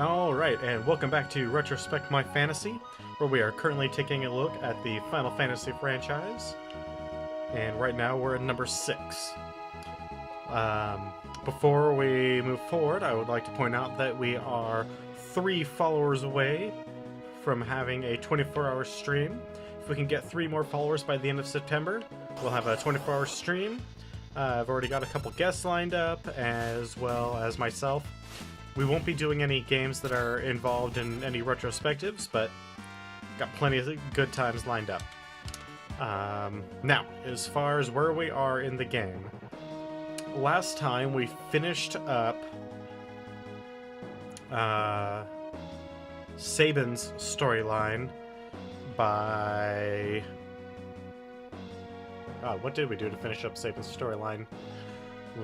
Alright, and welcome back to Retrospect My Fantasy, where we are currently taking a look at the Final Fantasy franchise. And right now we're at number 6. Before we move forward, I would like to point out that we are 3 followers away from having a 24-hour stream. If we can get 3 more followers by the end of September, we'll have a 24-hour stream. I've already got a couple guests lined up, as well as myself. We won't be doing any games that are involved in any retrospectives, but got plenty of good times lined up. Now, as far as where we are in the game, last time we finished up Sabin's storyline by... God, what did we do to finish up Sabin's storyline?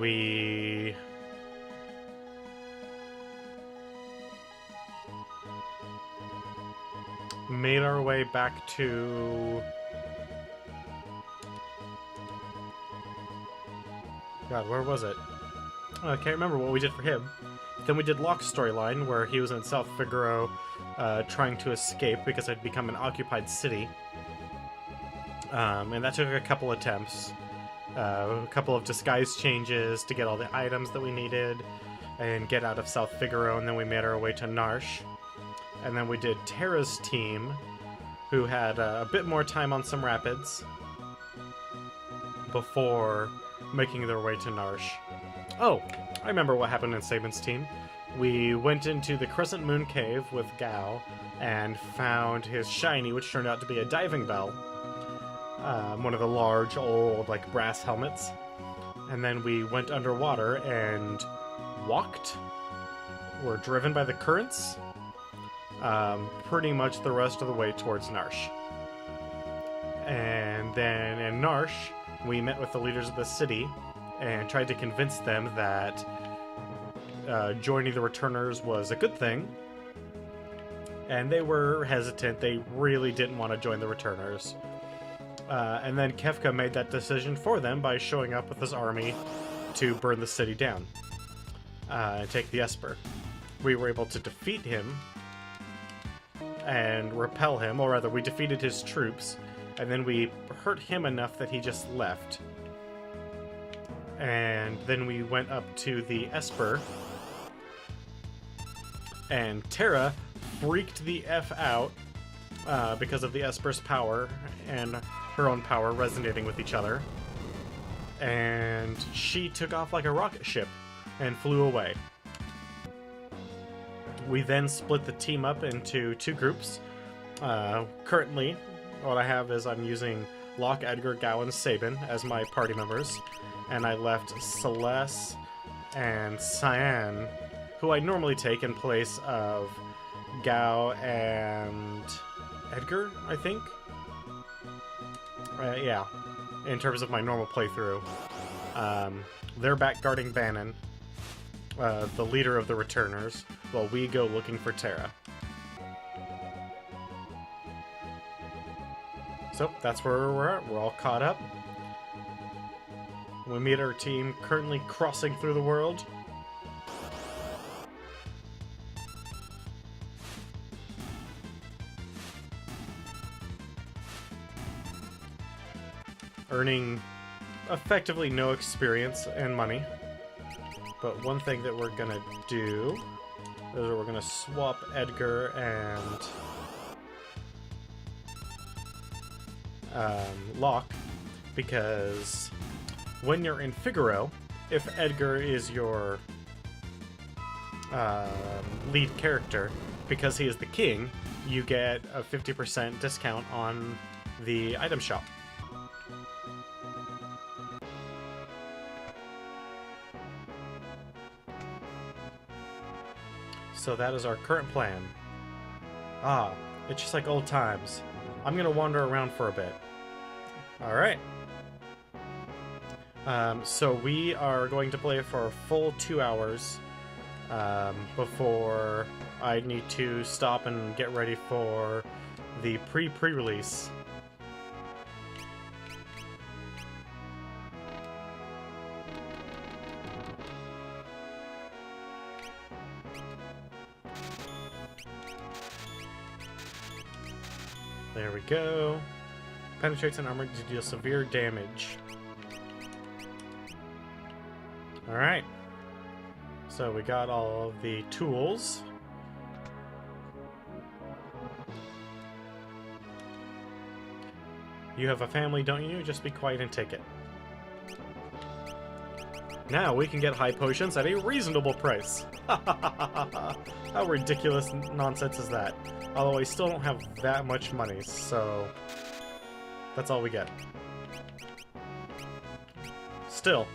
We... made our way back to... God, where was it? Oh, I can't remember what we did for him. Then we did Locke's storyline, where he was in South Figaro trying to escape because it had become an occupied city. And that took a couple attempts. A couple of disguise changes to get all the items that we needed and get out of South Figaro, and then we made our way to Narsh. And then we did Terra's team, who had a bit more time on some rapids before making their way to Narsh. Oh, I remember what happened in Sabin's team. We went into the Crescent Moon Cave with Gao and found his shiny, which turned out to be a diving bell. One of the large, old, like, brass helmets. And then we went underwater and walked. Were driven by the currents. Pretty much the rest of the way towards Narsh. And then in Narsh, we met with the leaders of the city and tried to convince them that joining the Returners was a good thing. And they were hesitant. They really didn't want to join the Returners. And then Kefka made that decision for them by showing up with his army to burn the city down and take the Esper. We were able to defeat him and repel him, or rather, we defeated his troops, and then we hurt him enough that he just left. And then we went up to the Esper, and Terra freaked the F out because of the Esper's power and her own power resonating with each other. And she took off like a rocket ship and flew away. We then split the team up into 2 groups. Currently, what I have is I'm using Locke, Edgar, Gao, and Sabin as my party members. And I left Celeste and Cyan, who I normally take in place of Gao and Edgar, I think? Yeah, in terms of my normal playthrough. They're back guarding Bannon, the leader of the Returners, while we go looking for Terra. So, that's where we're at. We're all caught up. We meet our team currently crossing through the world. Earning effectively no experience and money. But one thing that we're gonna do is we're gonna swap Edgar and Locke, because when you're in Figaro, if Edgar is your lead character, because he is the king, you get a 50% discount on the item shop. So that is our current plan. Ah, it's just like old times. I'm gonna wander around for a bit. Alright. So we are going to play for a full 2 hours before I need to stop and get ready for the pre-release. There we go. Penetrates an armor to deal severe damage. Alright. So we got all of the tools. You have a family, don't you? Just be quiet and take it. Now we can get high potions at a reasonable price. How ridiculous nonsense is that? Although I still don't have that much money, so that's all we get. Still,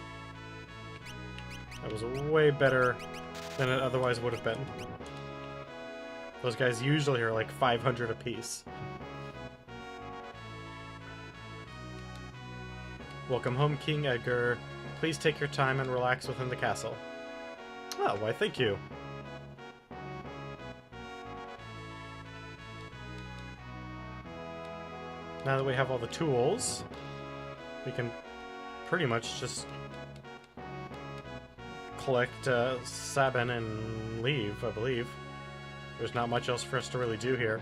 that was way better than it otherwise would have been. Those guys usually are like 500 apiece. Welcome home, King Edgar. Please take your time and relax within the castle. Oh, why thank you. Now that we have all the tools, we can pretty much just collect Sabin and leave, I believe. There's not much else for us to really do here.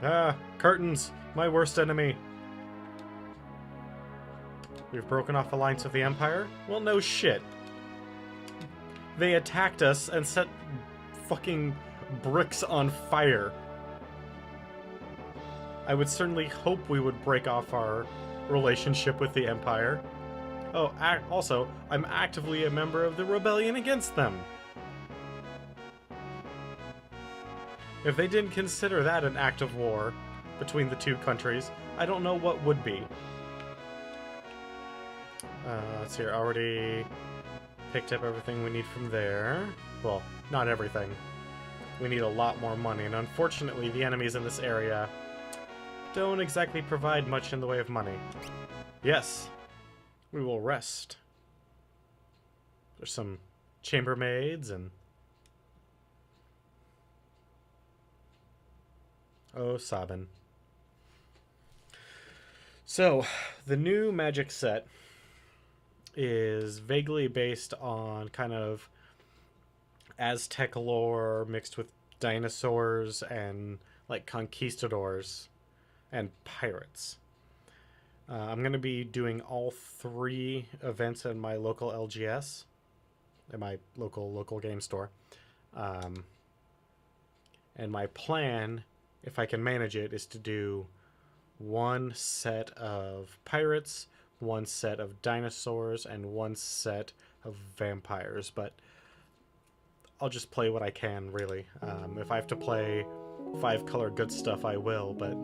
Ah, curtains! My worst enemy! We've broken off the lines of the Empire? Well, no shit. They attacked us and set fucking bricks on fire. I would certainly hope we would break off our relationship with the Empire. Oh, also, I'm actively a member of the rebellion against them. If they didn't consider that an act of war between the two countries, I don't know what would be. Let's see, I already picked up everything we need from there. Well, not everything. We need a lot more money, and unfortunately the enemies in this area don't exactly provide much in the way of money. Yes, we will rest. There's some chambermaids and... Oh, Sabin. So, the new magic set is vaguely based on kind of Aztec lore mixed with dinosaurs and like conquistadors and pirates. I'm going to be doing all 3 events in my local LGS, in my local game store. And my plan, if I can manage it, is to do 1 set of pirates, 1 set of dinosaurs, and 1 set of vampires, but I'll just play what I can, really. If I have to play 5-color good stuff, I will, but...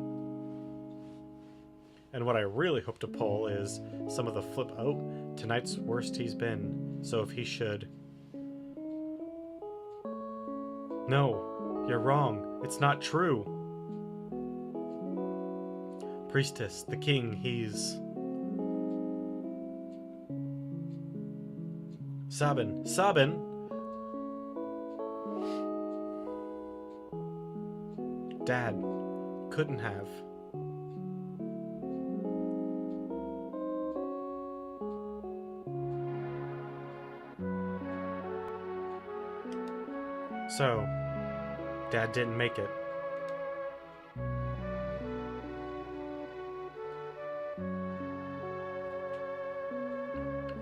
And what I really hope to pull is some of the flip... Oh, tonight's worst he's been, so if he should... No, you're wrong. It's not true. Priestess, the king, he's... Sabin. Sabin? Dad. Couldn't have. So, Dad didn't make it.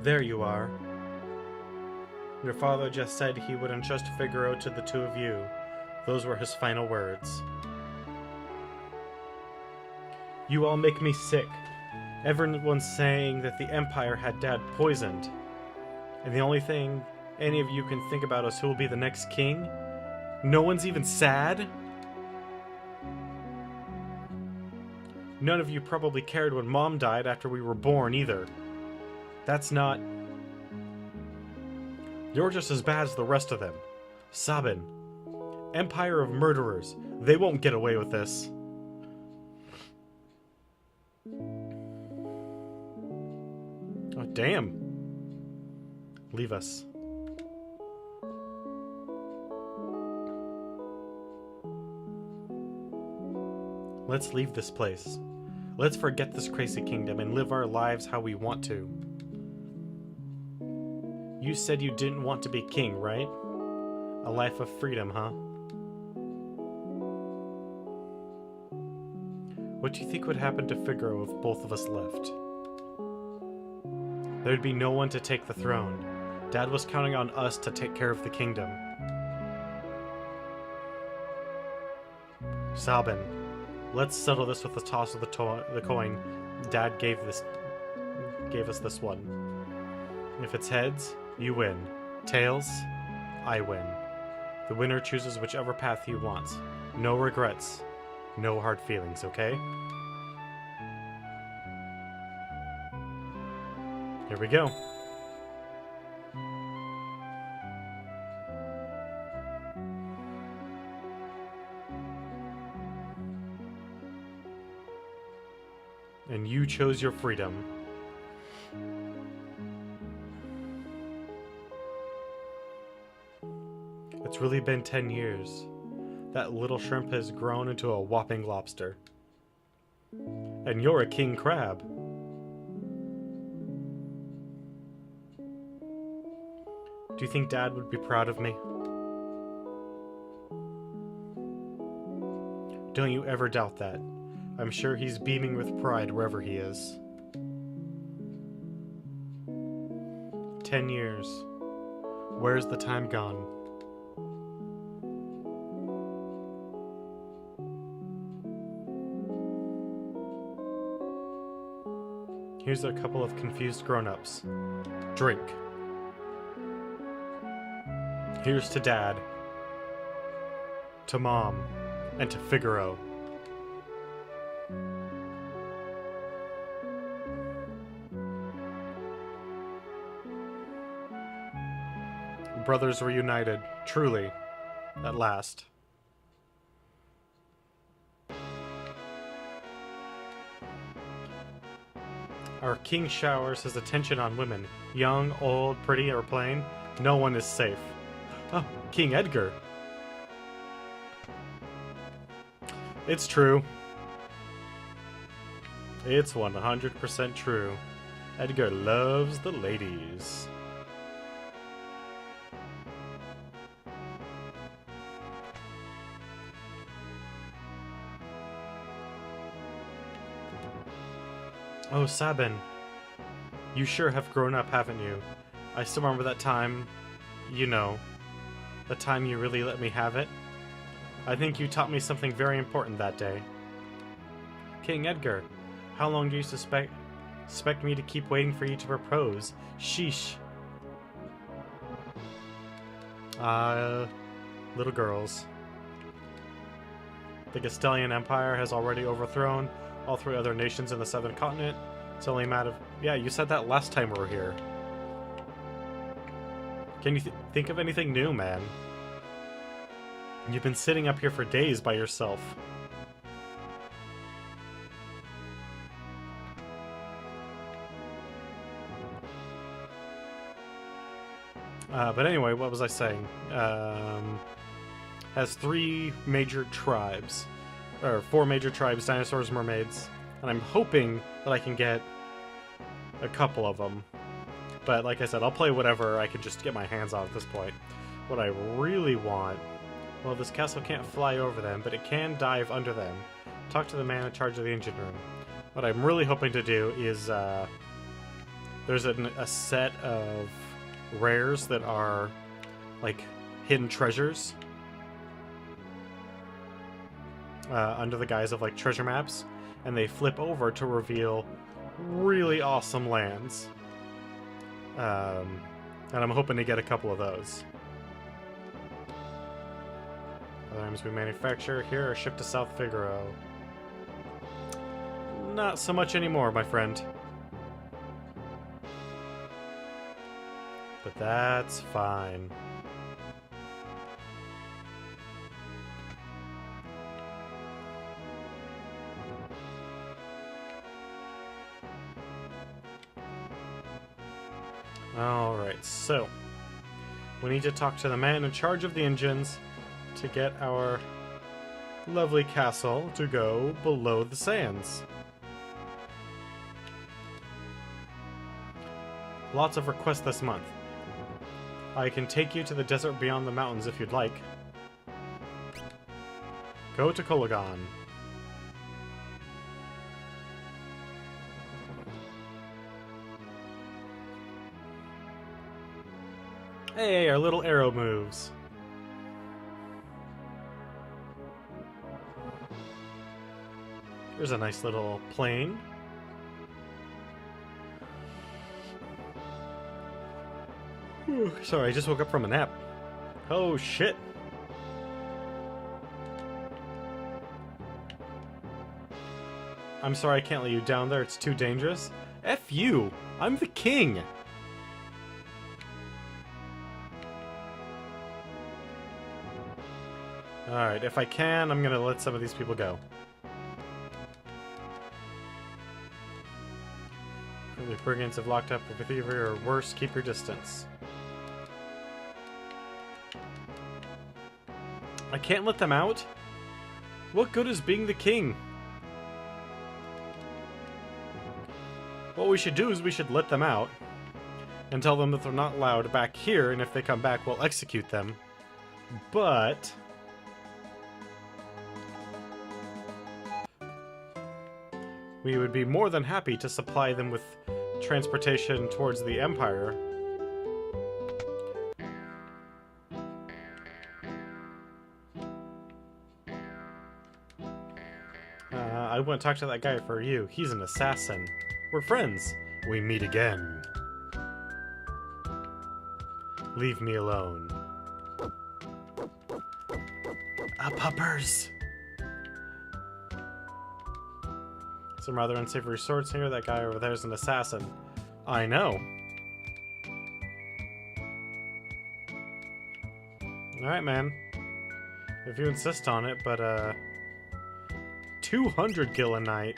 There you are. Your father just said he would entrust Figaro to the 2 of you. Those were his final words. You all make me sick. Everyone's saying that the Empire had Dad poisoned. And the only thing any of you can think about is who will be the next king? No one's even sad? None of you probably cared when Mom died after we were born either. That's not... You're just as bad as the rest of them. Sabin. Empire of murderers. They won't get away with this. Oh, damn. Leave us. Let's leave this place. Let's forget this crazy kingdom and live our lives how we want to. You said you didn't want to be king, right? A life of freedom, huh? What do you think would happen to Figaro if both of us left? There'd be no one to take the throne. Dad was counting on us to take care of the kingdom. Sabin, let's settle this with the toss of the coin. Dad gave us this one. If it's heads, you win. Tails, I win. The winner chooses whichever path he wants. No regrets. No hard feelings, okay? Here we go. And you chose your freedom. It's really been 10 years. That little shrimp has grown into a whopping lobster. And you're a king crab. Do you think Dad would be proud of me? Don't you ever doubt that. I'm sure he's beaming with pride wherever he is. 10 years. Where's the time gone? Here's a couple of confused grown-ups. Drink. Here's to Dad, to Mom, and to Figaro. Brothers reunited, truly, at last. Our king showers his attention on women, young, old, pretty, or plain. No one is safe. Oh, King Edgar. It's true. It's 100% true. Edgar loves the ladies. Oh, Sabin. You sure have grown up, haven't you? I still remember that time, you know, the time you really let me have it. I think you taught me something very important that day. King Edgar, how long do you expect me to keep waiting for you to propose? Sheesh. Little girls. The Castilian Empire has already overthrown all 3 other nations in the southern continent. It's only a matter of... Yeah, you said that last time we were here. Can you think of anything new, man? You've been sitting up here for days by yourself. But anyway, what was I saying? Has 3 major tribes. Or 4 major tribes, dinosaurs, mermaids. And I'm hoping that I can get a couple of them. But like I said, I'll play whatever I can just get my hands on at this point. What I really want... Well, this castle can't fly over them, but it can dive under them. Talk to the man in charge of the engine room. What I'm really hoping to do is... there's a set of rares that are, like, hidden treasures. Under the guise of, like, treasure maps. And they flip over to reveal really awesome lands. And I'm hoping to get a couple of those. Other items we manufacture here are shipped to South Figaro. Not so much anymore, my friend. But that's fine. Alright, so we need to talk to the man in charge of the engines to get our lovely castle to go below the sands. Lots of requests this month. I can take you to the desert beyond the mountains if you'd like. Go to Kolagon. Hey, our little arrow moves. There's a nice little plane. Whew, sorry, I just woke up from a nap. Oh, shit. I'm sorry I can't let you down there. It's too dangerous. F you! I'm the king! Alright, if I can, I'm gonna let some of these people go. The brigands have locked up with either or worse, keep your distance. I can't let them out? What good is being the king? What we should do is we should let them out and tell them that they're not allowed back here, and if they come back, we'll execute them. But we would be more than happy to supply them with transportation towards the Empire. I wouldn't talk to that guy for you. He's an assassin. We're friends. We meet again. Leave me alone. Puppers! Some rather unsavory swords here. That guy over there is an assassin. I know. Alright, man. If you insist on it, but, 200 gil a night?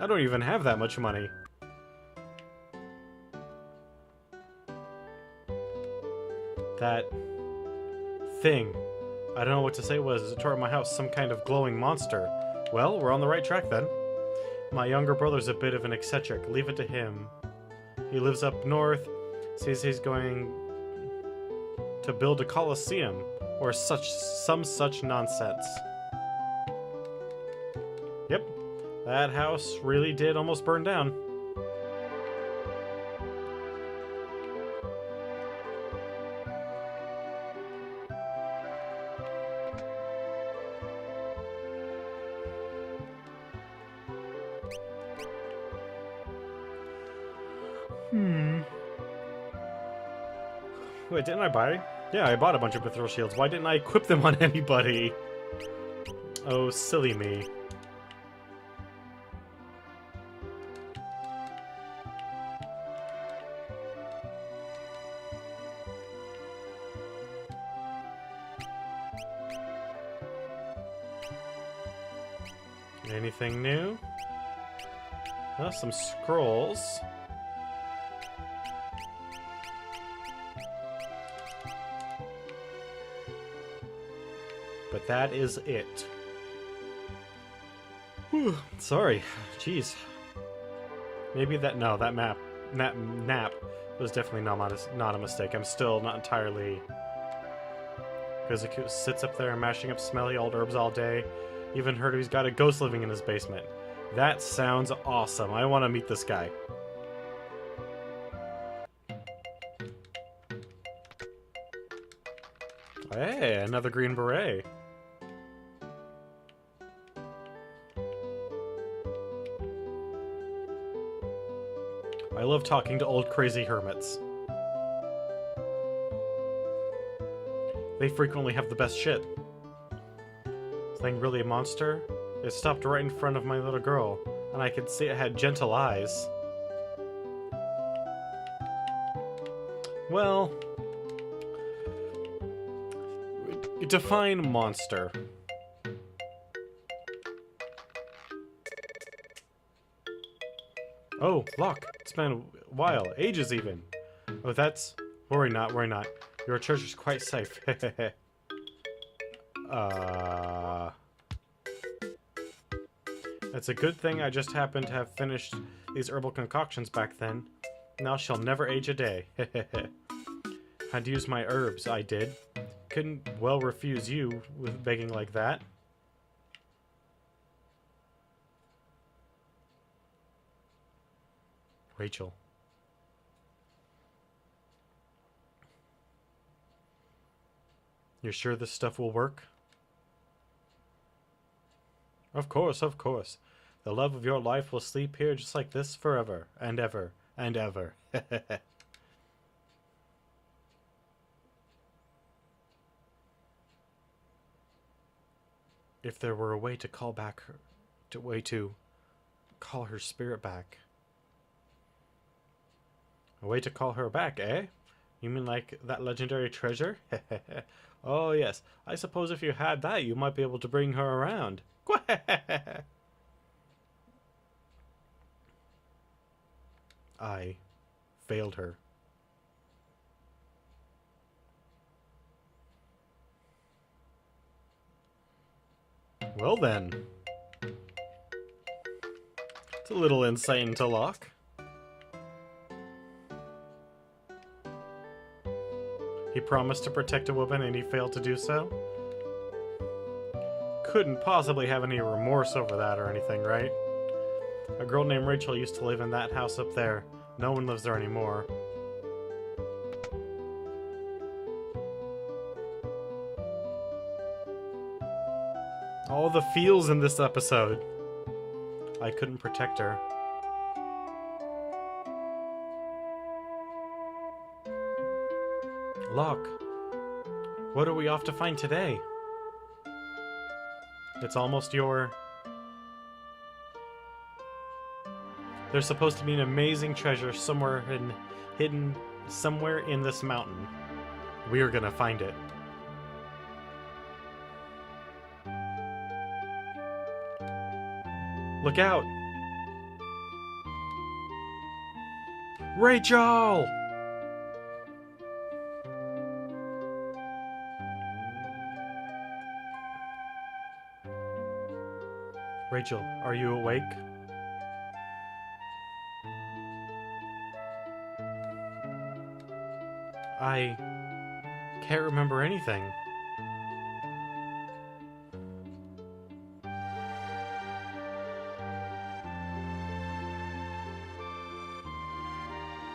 I don't even have that much money. That thing. I don't know what to say was. It tore up my house. Some kind of glowing monster. Well, we're on the right track then. My younger brother's a bit of an eccentric. Leave it to him. He lives up north. Says he's going to build a coliseum. Or some such nonsense. Yep. That house really did almost burn down. Wait, didn't I buy? Yeah, I bought a bunch of mithril shields. Why didn't I equip them on anybody? Oh, silly me. Anything new? Oh, some scrolls. But that is it. Whew, sorry. Jeez. Maybe that... No, that nap was definitely not a mistake. I'm still not entirely... Because it sits up there mashing up smelly old herbs all day. Even heard he's got a ghost living in his basement. That sounds awesome. I want to meet this guy. Hey, another green beret. I love talking to old crazy hermits. They frequently have the best shit. This thing really a monster? It stopped right in front of my little girl, and I could see it had gentle eyes. Well... define monster. Oh, lock. It's been a while. Ages even. Oh, that's... Worry not, worry not. Your treasure's quite safe. It's a good thing I just happened to have finished these herbal concoctions back then. Now she'll never age a day. Had to use my herbs, I did. Couldn't well refuse you with begging like that. Rachel. You're sure this stuff will work? Of course, of course. The love of your life will sleep here just like this forever and ever and ever. If there were a way to call back her, to call her spirit back. A way to call her back, eh? You mean like that legendary treasure? Oh yes, I suppose if you had that, you might be able to bring her around. I failed her. Well then. It's a little insight into Locke. He promised to protect a woman and he failed to do so? Couldn't possibly have any remorse over that or anything, right? A girl named Rachel used to live in that house up there. No one lives there anymore. All the feels in this episode. I couldn't protect her. Locke, what are we off to find today? It's almost your... There's supposed to be an amazing treasure somewhere hidden somewhere in this mountain. We're gonna find it. Look out! Rachel! Rachel, are you awake? I can't remember anything.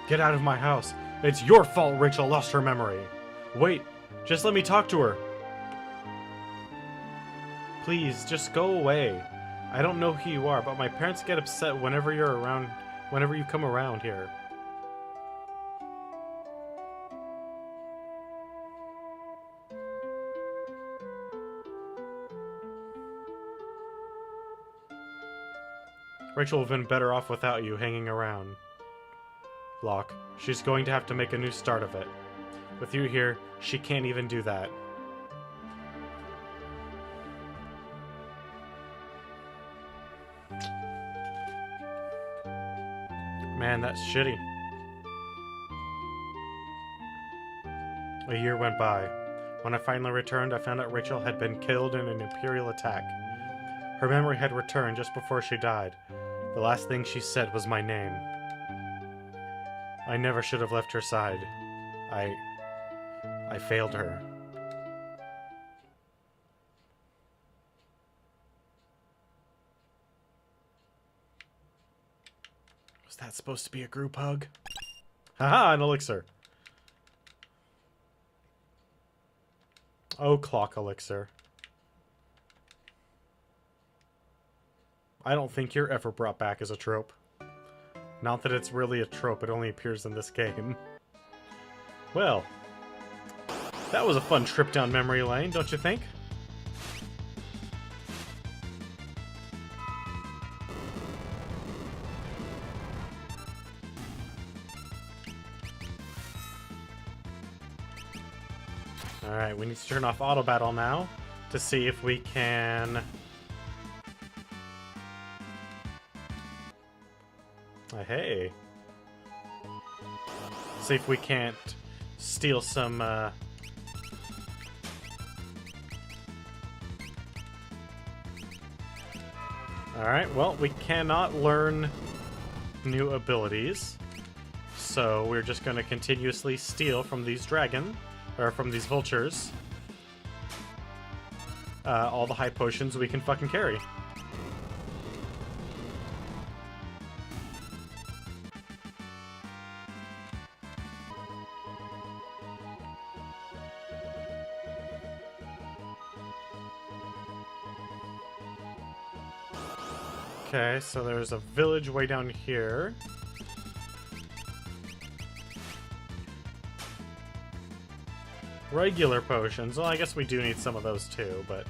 Get out of my house. It's your fault Rachel lost her memory. Wait, just let me talk to her. Please, just go away. I don't know who you are, but my parents get upset whenever you're around, whenever you come around here. Rachel would have been better off without you hanging around. Locke, she's going to have to make a new start of it. With you here, she can't even do that. Man, that's shitty. A year went by. When I finally returned, I found out Rachel had been killed in an Imperial attack. Her memory had returned just before she died. The last thing she said was my name. I never should have left her side. I failed her. Was that supposed to be a group hug? Haha, an elixir. Oh, clock elixir. I don't think you're ever brought back as a trope. Not that it's really a trope, it only appears in this game. Well, that was a fun trip down memory lane, don't you think? Alright, we need to turn off auto battle now to see if we can... Hey. See if we can't steal some, Alright, well, we cannot learn new abilities. So we're just gonna continuously steal from these or from these vultures. All the high potions we can fucking carry. Okay, so there's a village way down here. Regular potions. Well, I guess we do need some of those too, but...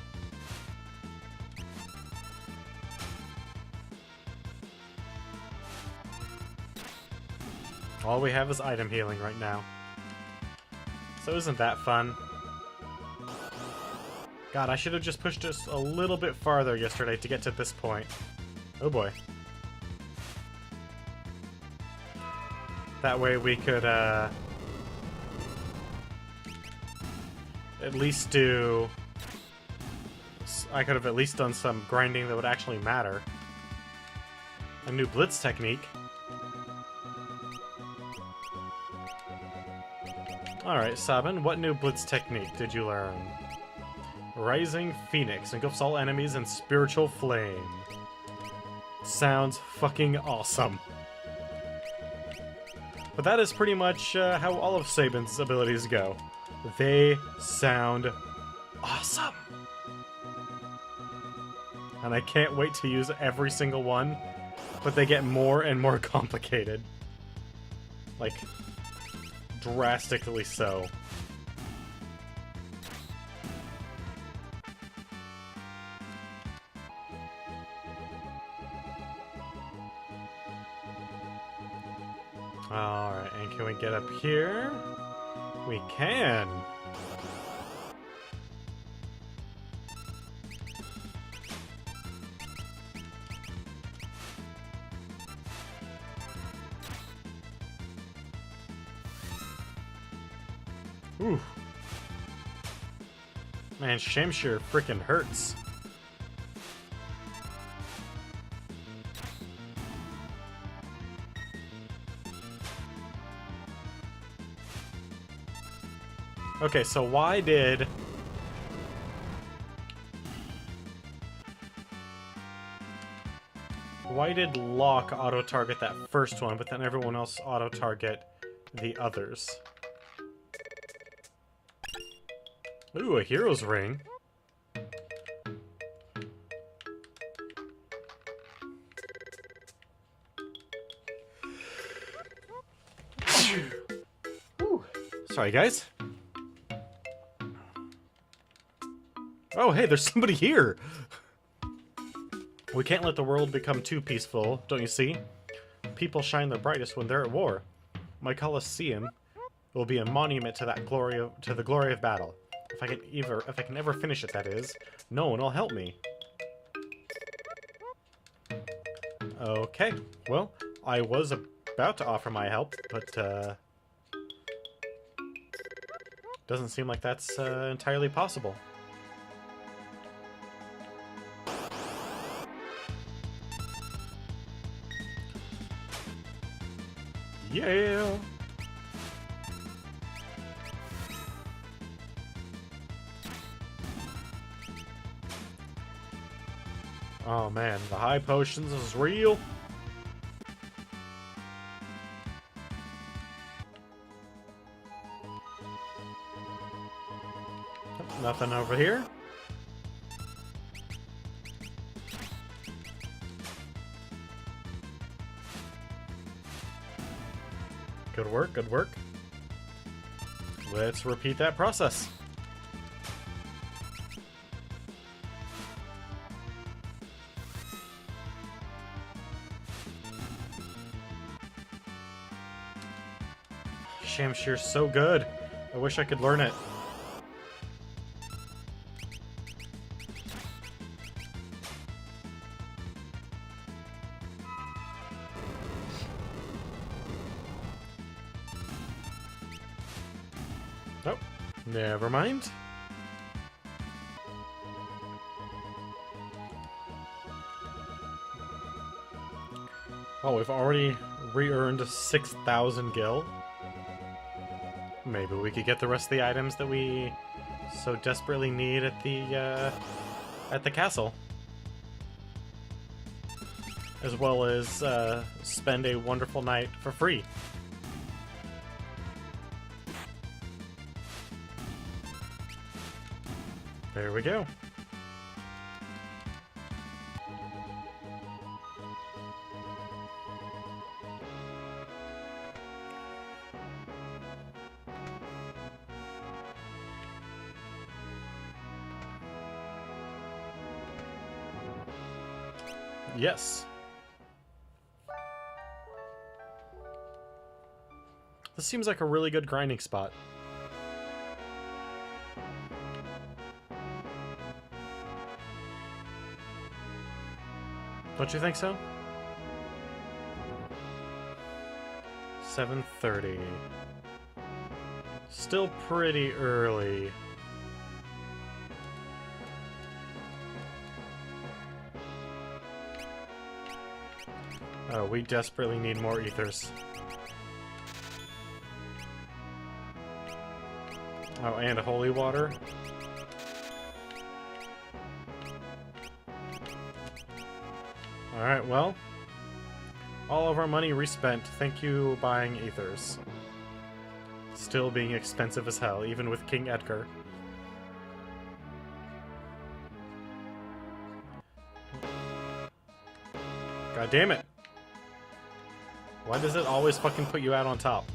all we have is item healing right now. So isn't that fun? God, I should have just pushed us a little bit farther yesterday to get to this point. Oh boy. That way we could, at least do... I could have at least done some grinding that would actually matter. A new blitz technique. Alright, Sabin, what new blitz technique did you learn? Rising Phoenix engulfs all enemies in spiritual flame. Sounds fucking awesome. But that is pretty much how all of Sabin's abilities go. They sound awesome. And I can't wait to use every single one, but they get more and more complicated. Like, drastically so. Alright, and can we get up here? We can! Ooh. Man, Shamshir freaking hurts. Okay, so why did... Locke auto-target that first one, but then everyone else auto-target the others? Ooh, a hero's ring. Ooh. Sorry, guys. Oh, hey, there's somebody here! We can't let the world become too peaceful, don't you see? People shine their brightest when they're at war. My Colosseum will be a monument to that to the glory of battle. If I can ever finish it, that is, no one will help me. Okay, well, I was about to offer my help, but doesn't seem like that's entirely possible. Yeah! Oh man, the high potions is real. Nothing over here. Good work, good work. Let's repeat that process. Shamshir's so good. I wish I could learn it. Oh, never mind. Oh, we've already re-earned 6,000 gil. Maybe we could get the rest of the items that we so desperately need at the castle. As well as spend a wonderful night for free. There we go. Yes. This seems like a really good grinding spot. Don't you think so? 7:30. Still pretty early. Oh, we desperately need more ethers. Oh, and a holy water. Alright, well. All of our money respent. Thank you, buying ethers. Still being expensive as hell, even with King Edgar. God damn it. Why does it always fucking put you out on top?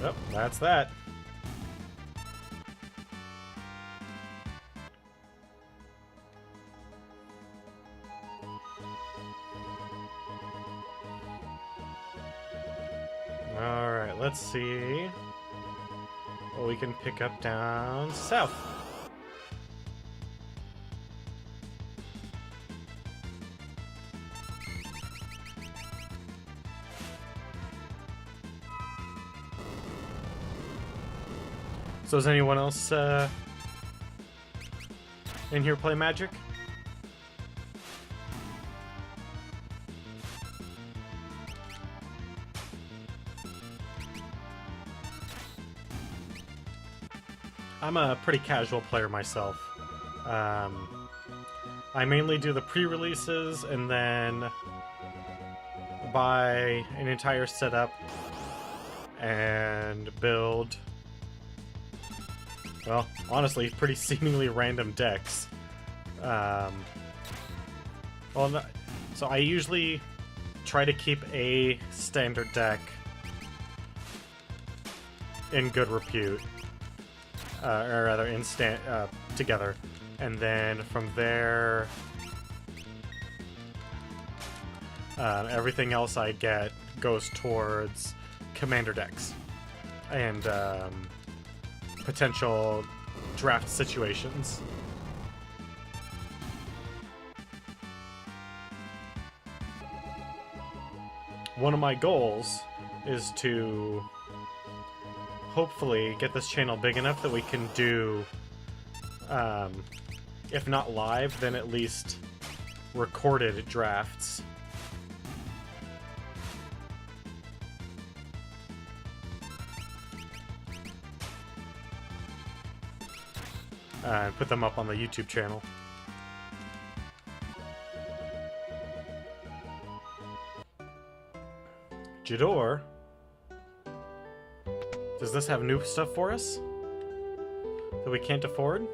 Yep, that's that. Alright, let's see what we can pick up down south. So does anyone else in here play Magic? I'm a pretty casual player myself. I mainly do the pre-releases and then buy an entire setup and build, well, honestly, pretty seemingly random decks. Well, no, so I usually try to keep a standard deck in good repute. Or rather, together, and then from there, everything else I get goes towards commander decks and potential draft situations. One of my goals is to hopefully get this channel big enough that we can do, if not live, then at least recorded drafts. And put them up on the YouTube channel. Jador? Does this have new stuff for us that we can't afford?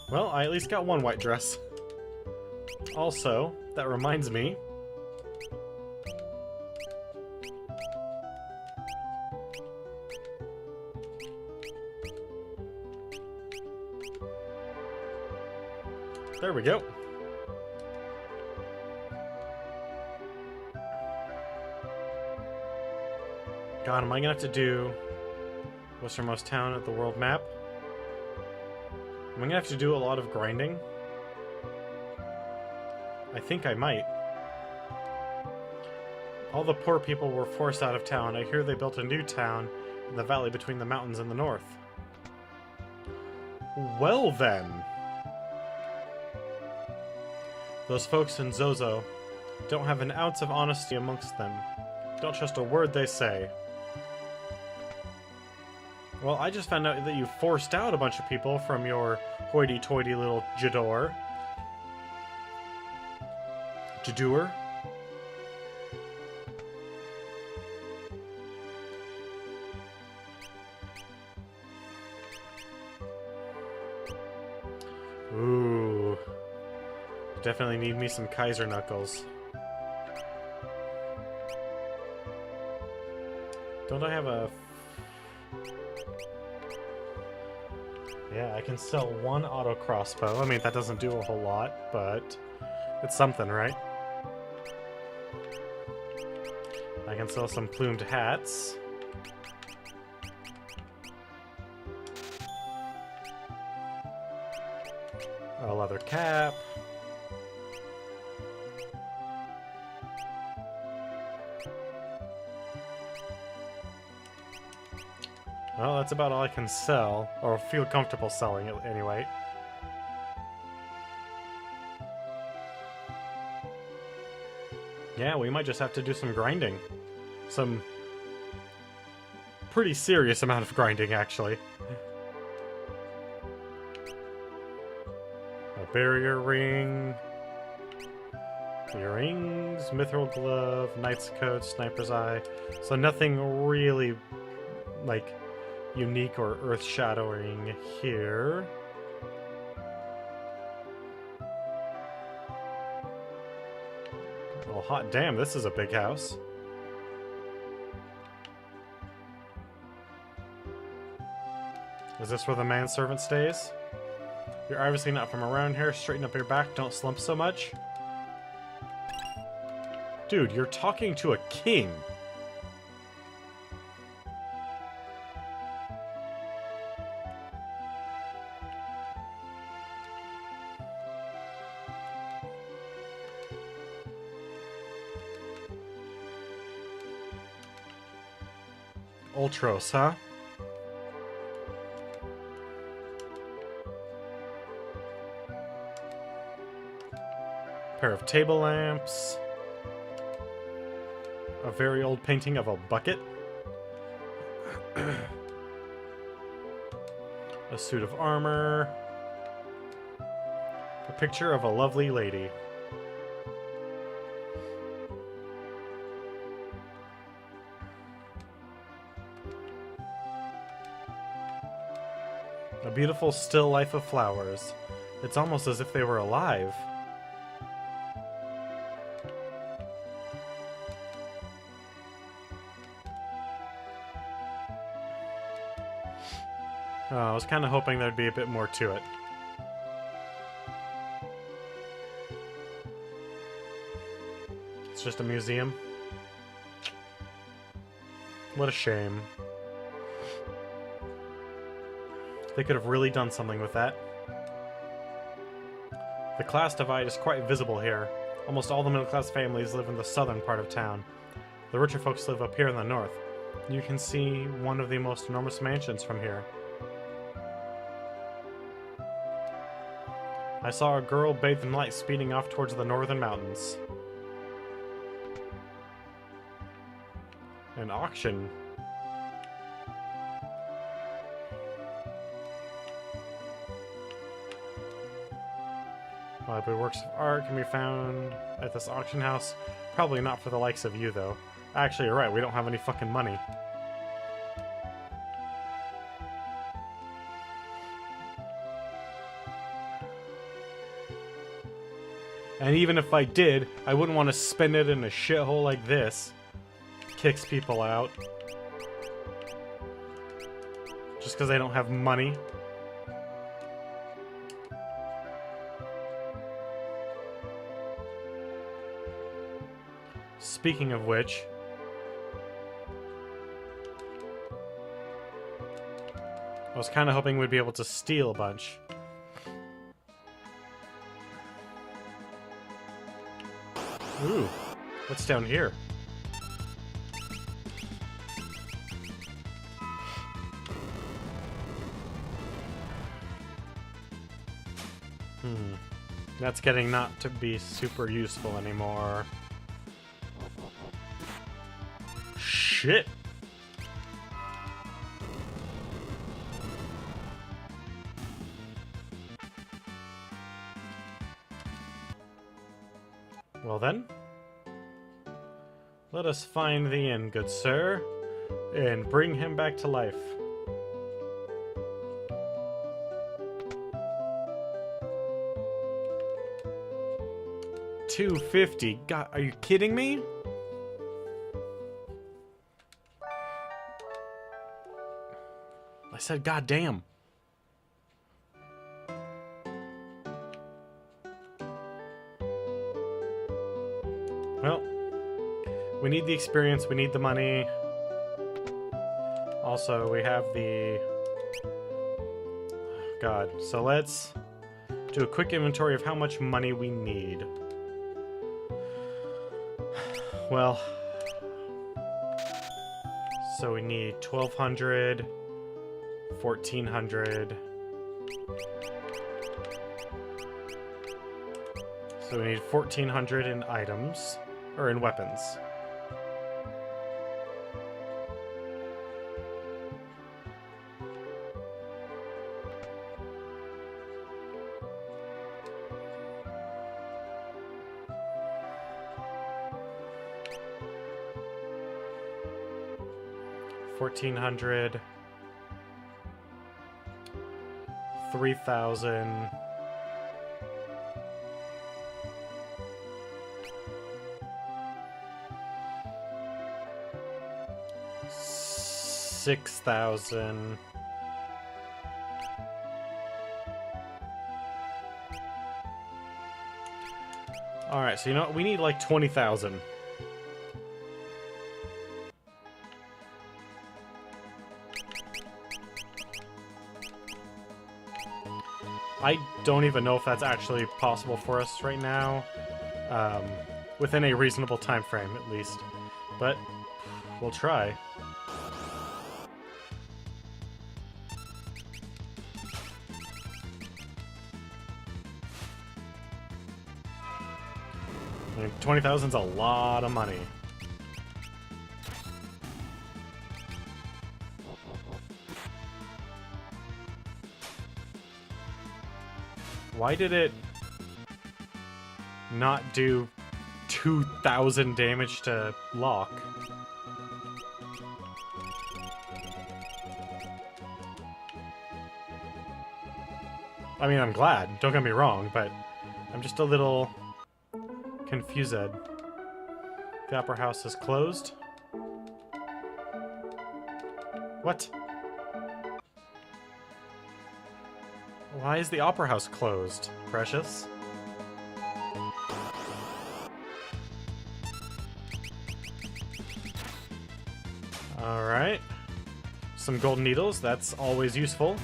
Well, I at least got one white dress. Also, that reminds me. There we go. God, am I gonna have to do westernmost town at the world map? Am I gonna have to do a lot of grinding? I think I might. All the poor people were forced out of town. I hear they built a new town in the valley between the mountains and the north. Well then. Those folks in Zozo don't have an ounce of honesty amongst them. Don't trust a word they say. Well, I just found out that you forced out a bunch of people from your hoity-toity little Jador. Jador? Ooh. Definitely need me some Kaiser Knuckles. Don't I have a... Yeah, I can sell one auto crossbow. I mean, that doesn't do a whole lot, but it's something, right? I can sell some plumed hats. A leather cap. Well, that's about all I can sell, or feel comfortable selling it anyway. Yeah, we might just have to do some grinding. Some pretty serious amount of grinding, actually. A barrier ring, earrings, mithril glove, knight's coat, sniper's eye. So nothing really, like, unique or earth-shadowing here. Well, hot damn, this is a big house. Is this where the manservant stays? You're obviously not from around here. Straighten up your back, don't slump so much. Dude, you're talking to a king. Ultros, huh? Pair of table lamps. A very old painting of a bucket. A suit of armor. A picture of a lovely lady. A beautiful still life of flowers. It's almost as if they were alive. Oh, I was kind of hoping there'd be a bit more to it. It's just a museum. What a shame. They could have really done something with that. The class divide is quite visible here. Almost all the middle-class families live in the southern part of town. The richer folks live up here in the north. You can see one of the most enormous mansions from here. I saw a girl bathed in light speeding off towards the northern mountains. An auction. Library works of art can be found at this auction house. Probably not for the likes of you, though. Actually, you're right, we don't have any fucking money. And even if I did, I wouldn't want to spend it in a shithole like this. Kicks people out. Just because they don't have money. Speaking of which... I was kind of hoping we'd be able to steal a bunch. Ooh, what's down here? That's getting not to be super useful anymore. Shit! Well then, let us find the inn, good sir, and bring him back to life. 250. God, are you kidding me? I said, God damn. Well, we need the experience, we need the money. Also, we have the... God, so let's do a quick inventory of how much money we need. Well, so we need 1,200, 1,400. So we need 1,400 in items, or in weapons. $1,400, 3,000, 6,000. All right, so you know what? We need like 20,000. I don't even know if that's actually possible for us right now, within a reasonable time frame, at least. But we'll try. I mean, 20,000's a lot of money. Why did it not do 2,000 damage to Locke? I mean, I'm glad, don't get me wrong, but I'm just a little confused. The Opera House is closed? What? Why is the Opera House closed, Precious? Alright. Some golden needles, that's always useful.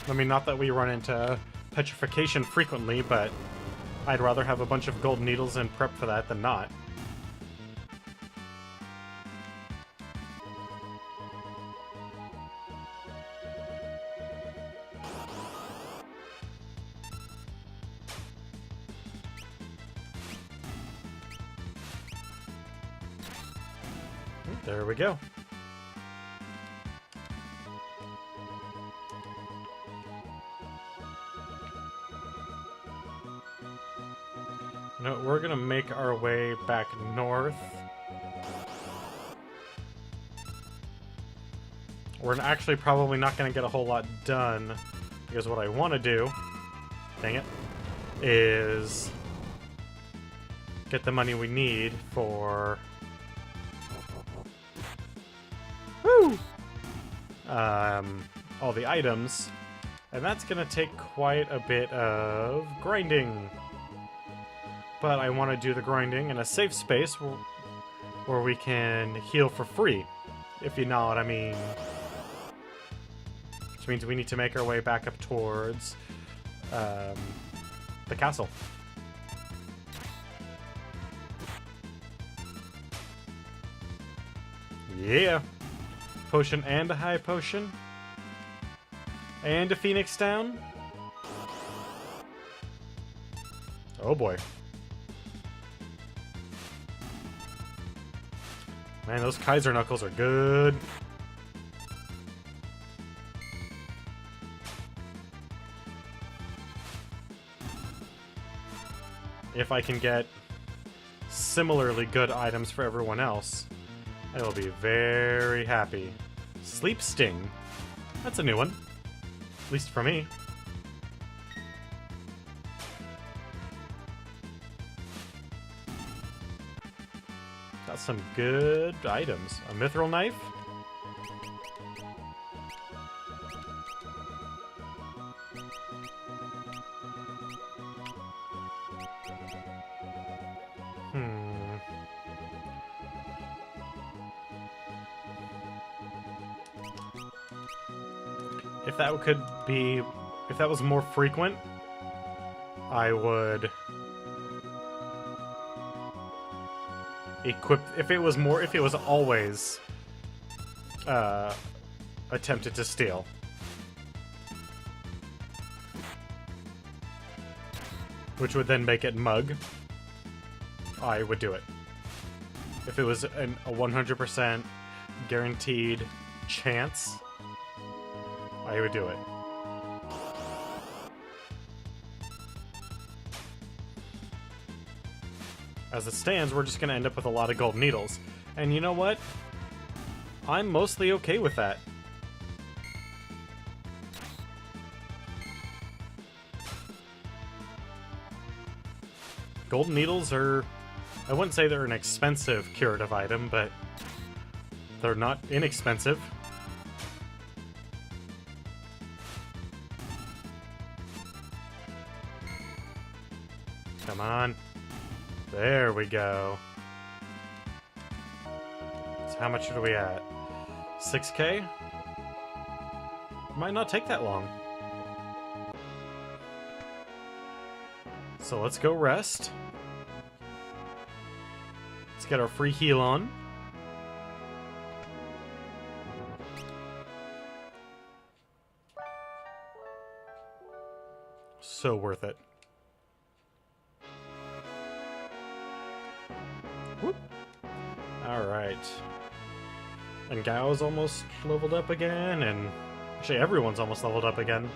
I mean, not that we run into petrification frequently, but I'd rather have a bunch of golden needles and prep for that than not. There we go. No, we're gonna make our way back north. We're actually probably not gonna get a whole lot done, because what I want to do, dang it, is get the money we need for all the items, and that's gonna take quite a bit of grinding. But I want to do the grinding in a safe space where we can heal for free, if you know what I mean. Which means we need to make our way back up towards the castle. Yeah! Potion and a high potion. And a Phoenix down. Oh boy. Man, those Kaiser Knuckles are good. If I can get similarly good items for everyone else, I will be very happy. Sleep Sting. That's a new one. At least for me. Got some good items. A mithril knife. If that was more frequent, I would equip, if it was always attempted to steal. Which would then make it mug, I would do it. If it was a 100% guaranteed chance, I would do it. As it stands, we're just going to end up with a lot of gold needles. And you know what? I'm mostly okay with that. Golden needles are... I wouldn't say they're an expensive curative item, but they're not inexpensive. Come on. There we go. So how much are we at? 6K? Might not take that long. So let's go rest. Let's get our free heal on. So worth it. Whoop. Alright. And Gao's almost leveled up again, and actually everyone's almost leveled up again.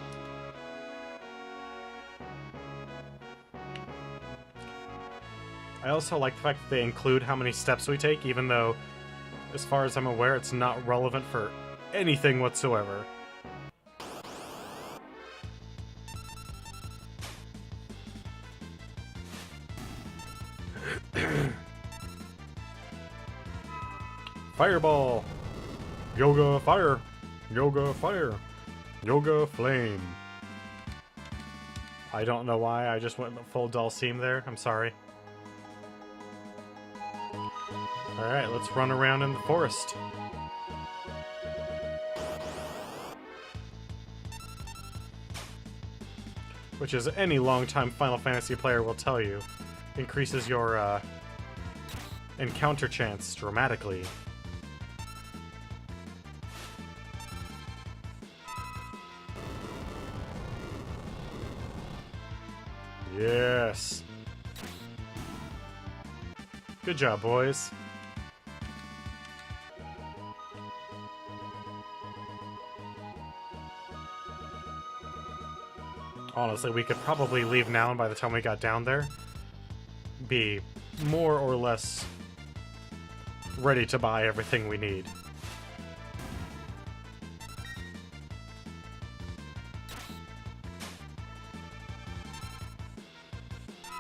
I also like the fact that they include how many steps we take, even though, as far as I'm aware, it's not relevant for anything whatsoever. Fireball! Yoga fire! Yoga fire! Yoga flame! I don't know why, I just went full Dulcim there. I'm sorry. Alright, let's run around in the forest. Which, as any long-time Final Fantasy player will tell you, increases your encounter chance dramatically. Yes. Good job, boys. Honestly, we could probably leave now, and by the time we got down there, be more or less ready to buy everything we need.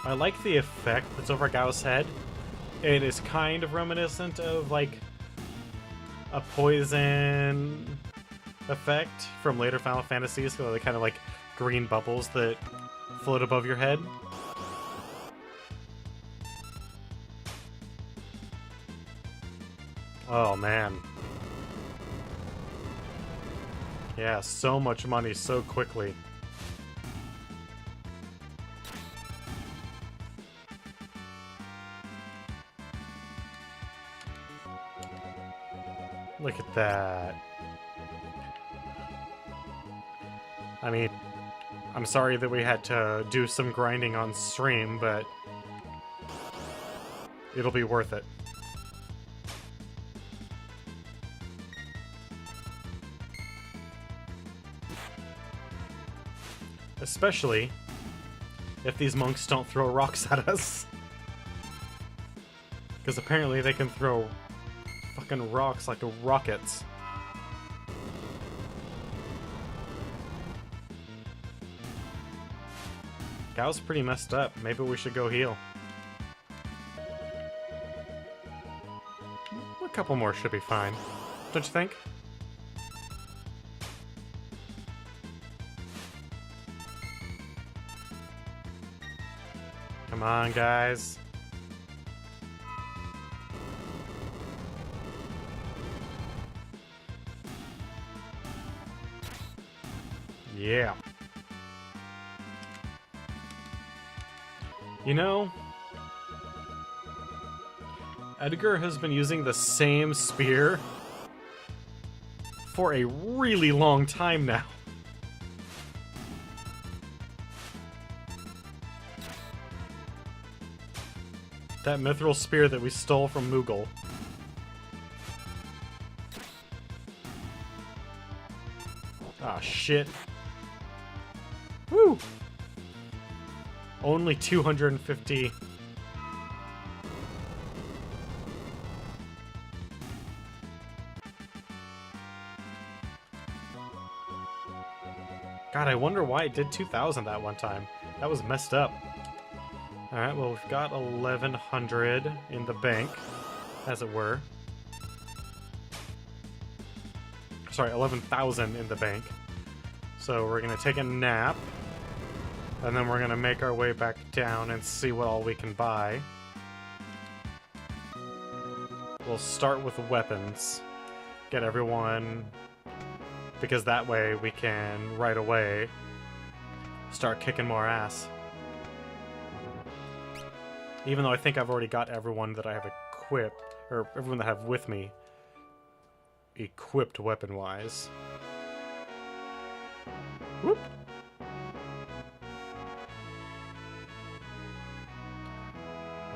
I like the effect that's over Gao's head. It is kind of reminiscent of, like, a poison effect from later Final Fantasies, so they kind of like green bubbles that float above your head. Oh, man. Yeah, so much money so quickly. Look at that. I mean, I'm sorry that we had to do some grinding on stream, but it'll be worth it. Especially if these monks don't throw rocks at us. Because apparently they can throw fucking rocks like rockets. Gao's pretty messed up. Maybe we should go heal. A couple more should be fine. Don't you think? Come on, guys. Yeah. You know, Edgar has been using the same spear for a really long time now. That mithril spear that we stole from Moogle. Ah, shit. Woo! Only 250. God, I wonder why it did 2,000 that one time. That was messed up. Alright, well, we've got 1,100 in the bank, as it were. Sorry, 11,000 in the bank. So we're gonna take a nap, and then we're gonna make our way back down and see what all we can buy. We'll start with weapons. Get everyone... because that way we can, right away, start kicking more ass. Even though I think I've already got everyone that I have equipped, or everyone that I have with me, equipped weapon-wise. Whoop!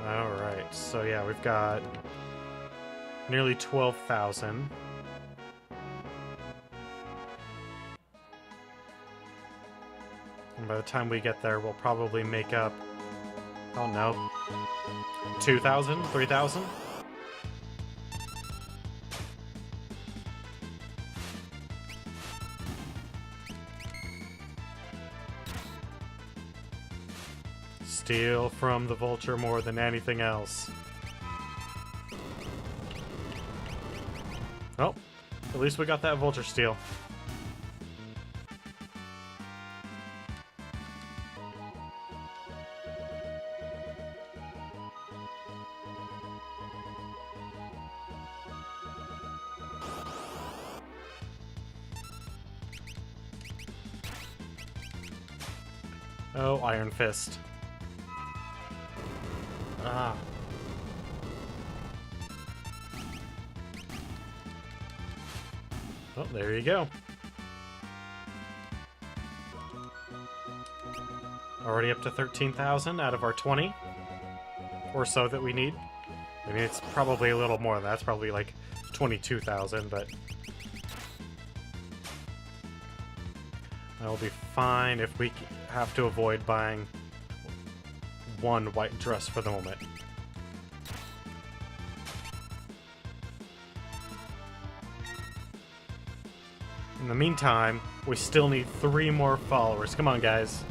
Alright, so yeah, we've got nearly 12,000. And by the time we get there, we'll probably make up, I don't know, 2,000? 3,000? Steal from the vulture more than anything else. Oh, at least we got that vulture steal. Oh, Iron Fist. Ah. Oh, there you go. Already up to 13,000 out of our 20 or so that we need. I mean, it's probably a little more than that. It's probably like 22,000, but that'll be fine if we have to avoid buying one white dress for the moment. In the meantime, we still need 3 more followers. Come on, guys.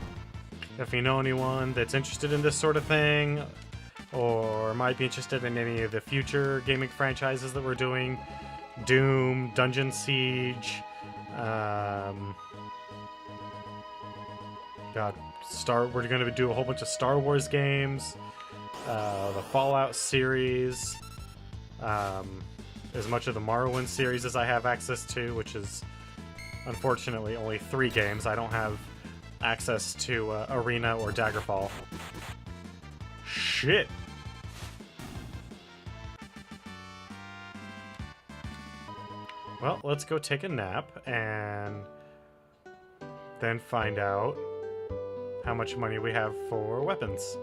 If you know anyone that's interested in this sort of thing, or might be interested in any of the future gaming franchises that we're doing, Doom, Dungeon Siege, God, we're going to do a whole bunch of Star Wars games, the Fallout series, as much of the Morrowind series as I have access to, which is unfortunately only 3 games. I don't have access to Arena or Daggerfall. Shit! Well, let's go take a nap and then find out how much money we have for weapons.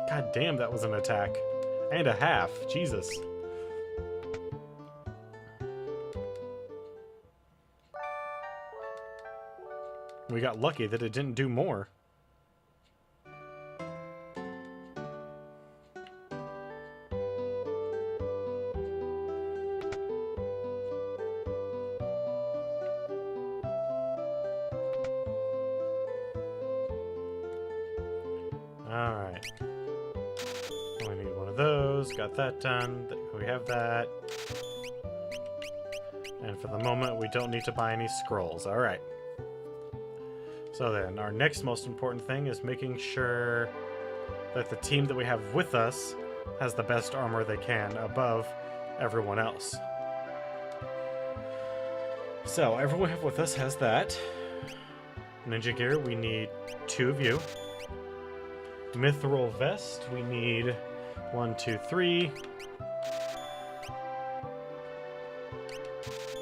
God damn, that was an attack. And a half. Jesus. We got lucky that it didn't do more. Alright. Only need one of those. Got that done. We have that. And for the moment, we don't need to buy any scrolls. Alright. So then, our next most important thing is making sure that the team that we have with us has the best armor they can above everyone else. So, everyone we have with us has that. Ninja gear, we need 2 of you. Mithril vest, we need 1, 2, 3.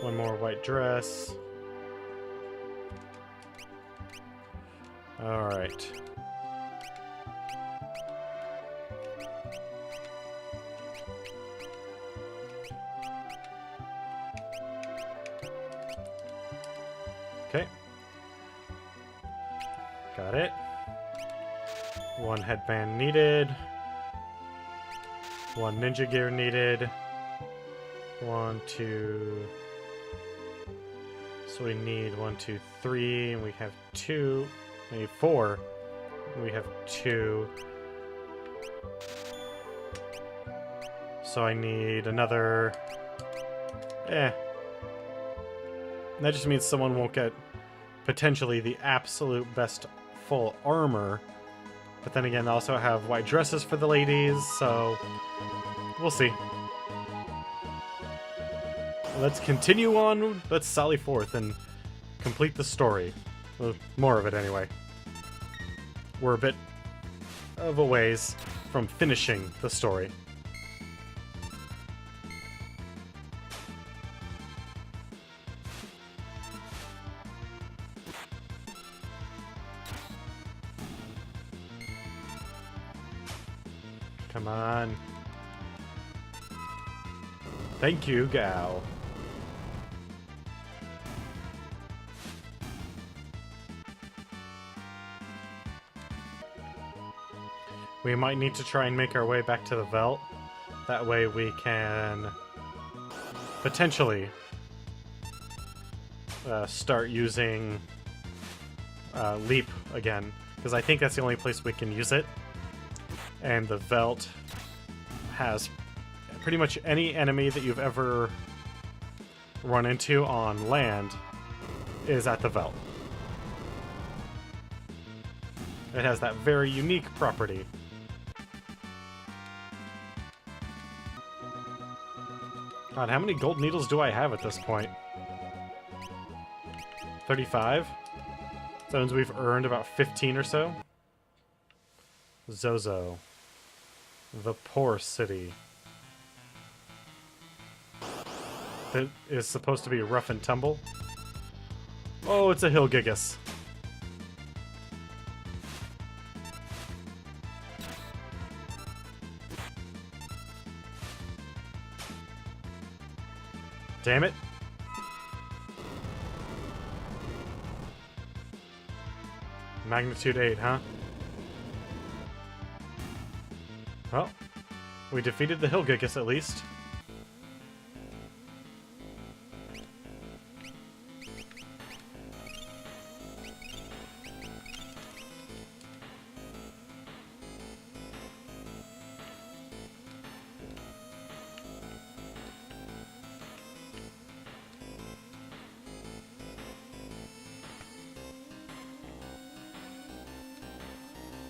1 more white dress. Alright. Okay. Got it. 1 headband needed. 1 ninja gear needed. 1, 2. So we need 1, 2, 3, and we have 2. We need 4. We have 2. So I need another. That just means someone won't get potentially the absolute best full armor. But then again, they also have white dresses for the ladies, so we'll see. Let's continue on. Let's sally forth and complete the story. Well, more of it anyway. We're a bit of a ways from finishing the story. Come on. Thank you, gal. We might need to try and make our way back to the Veldt. That way we can potentially start using Leap again. Because I think that's the only place we can use it. And the Veldt has pretty much any enemy that you've ever run into on land is at the Veldt. It has that very unique property. God, how many gold needles do I have at this point? 35? That means we've earned about 15 or so. Zozo. The poor city. That is supposed to be rough and tumble. Oh, it's a hill gigas. Damn it. Magnitude 8, huh? Well, we defeated the hill gigas at least.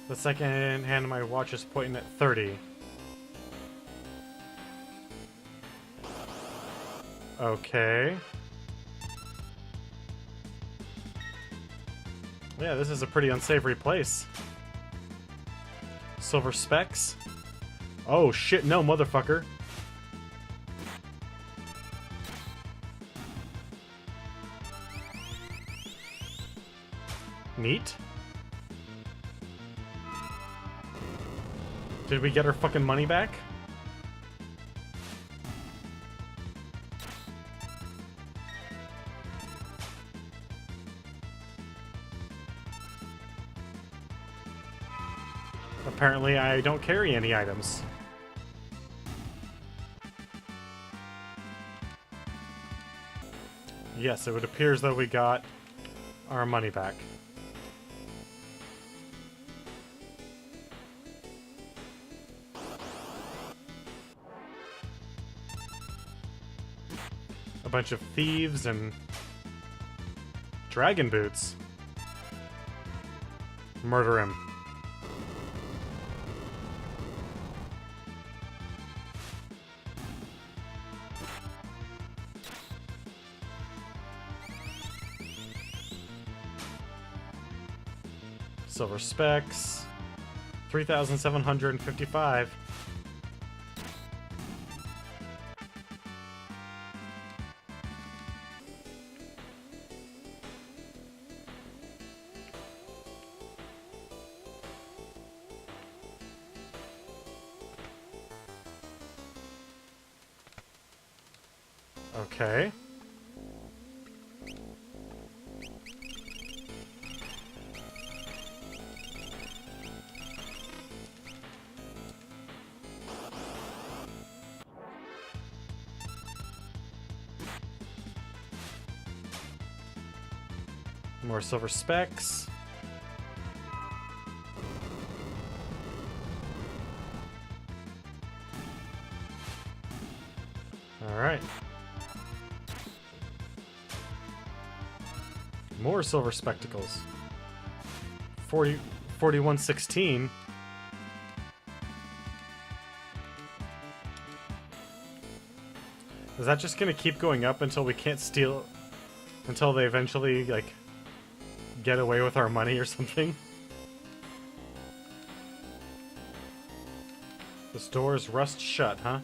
The second hand of my watch is pointing at 30. Okay. Yeah, this is a pretty unsavory place. Silver specks? Oh shit, no, motherfucker. Meat? Did we get our fucking money back? Apparently I don't carry any items. Yes, it would appear as though we got our money back. bunch of thieves and dragon boots. Murder him. Silver specs. 3,755. Okay. More silver specs. All right. More silver spectacles. 4116. Is that just gonna keep going up until we can't steal, until they eventually, like, get away with our money or something? This door is rust shut, huh?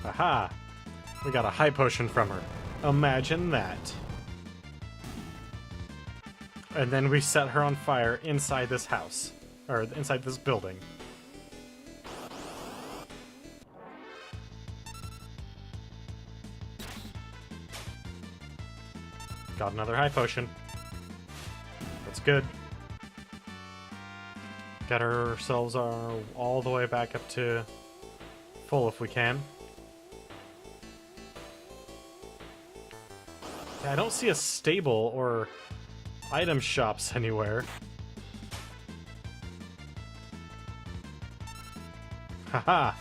Aha! We got a high potion from her. Imagine that. And then we set her on fire inside this house. Or inside this building. Got another high potion. That's good. Get ourselves all the way back up to full if we can. Yeah, I don't see a stable or item shops anywhere. Haha!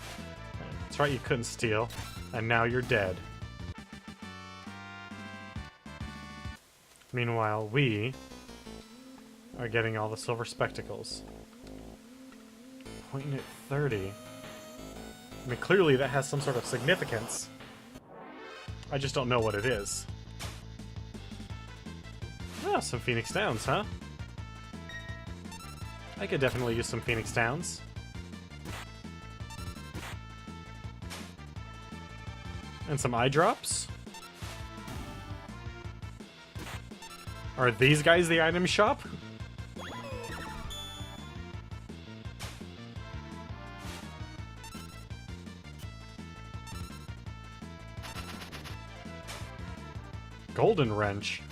That's right, you couldn't steal. And now you're dead. Meanwhile, we are getting all the silver spectacles. Pointing at 30. I mean, clearly that has some sort of significance. I just don't know what it is. Oh, some Phoenix Downs, huh? I could definitely use some Phoenix Downs. And some eye drops. Are these guys the item shop? Golden wrench.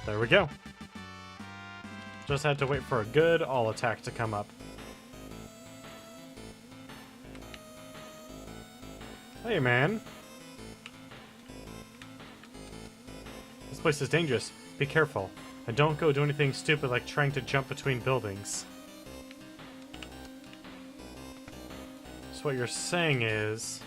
There we go. Just had to wait for a good all attack to come up. Hey, man. This place is dangerous. Be careful. And don't go do anything stupid like trying to jump between buildings. So what you're saying is...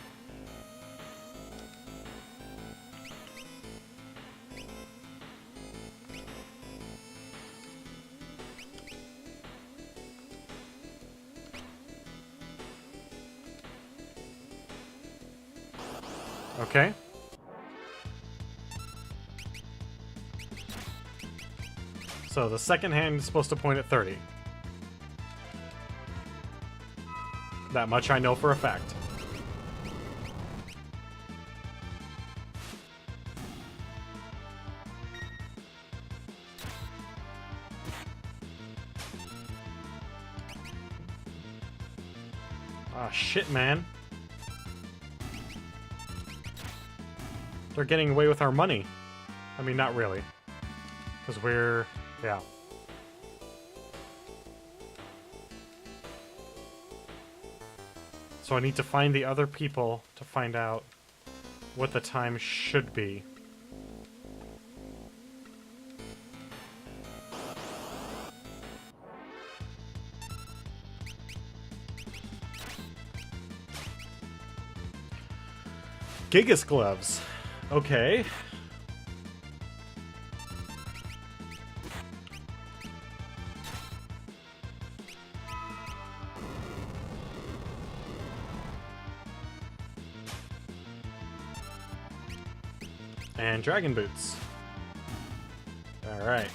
Okay. So the second hand is supposed to point at 30. That much I know for a fact. Ah, shit, man. They're getting away with our money. I mean, not really. Because we're... yeah. So I need to find the other people to find out what the time should be. Gigas gloves. Okay. And dragon boots. All right.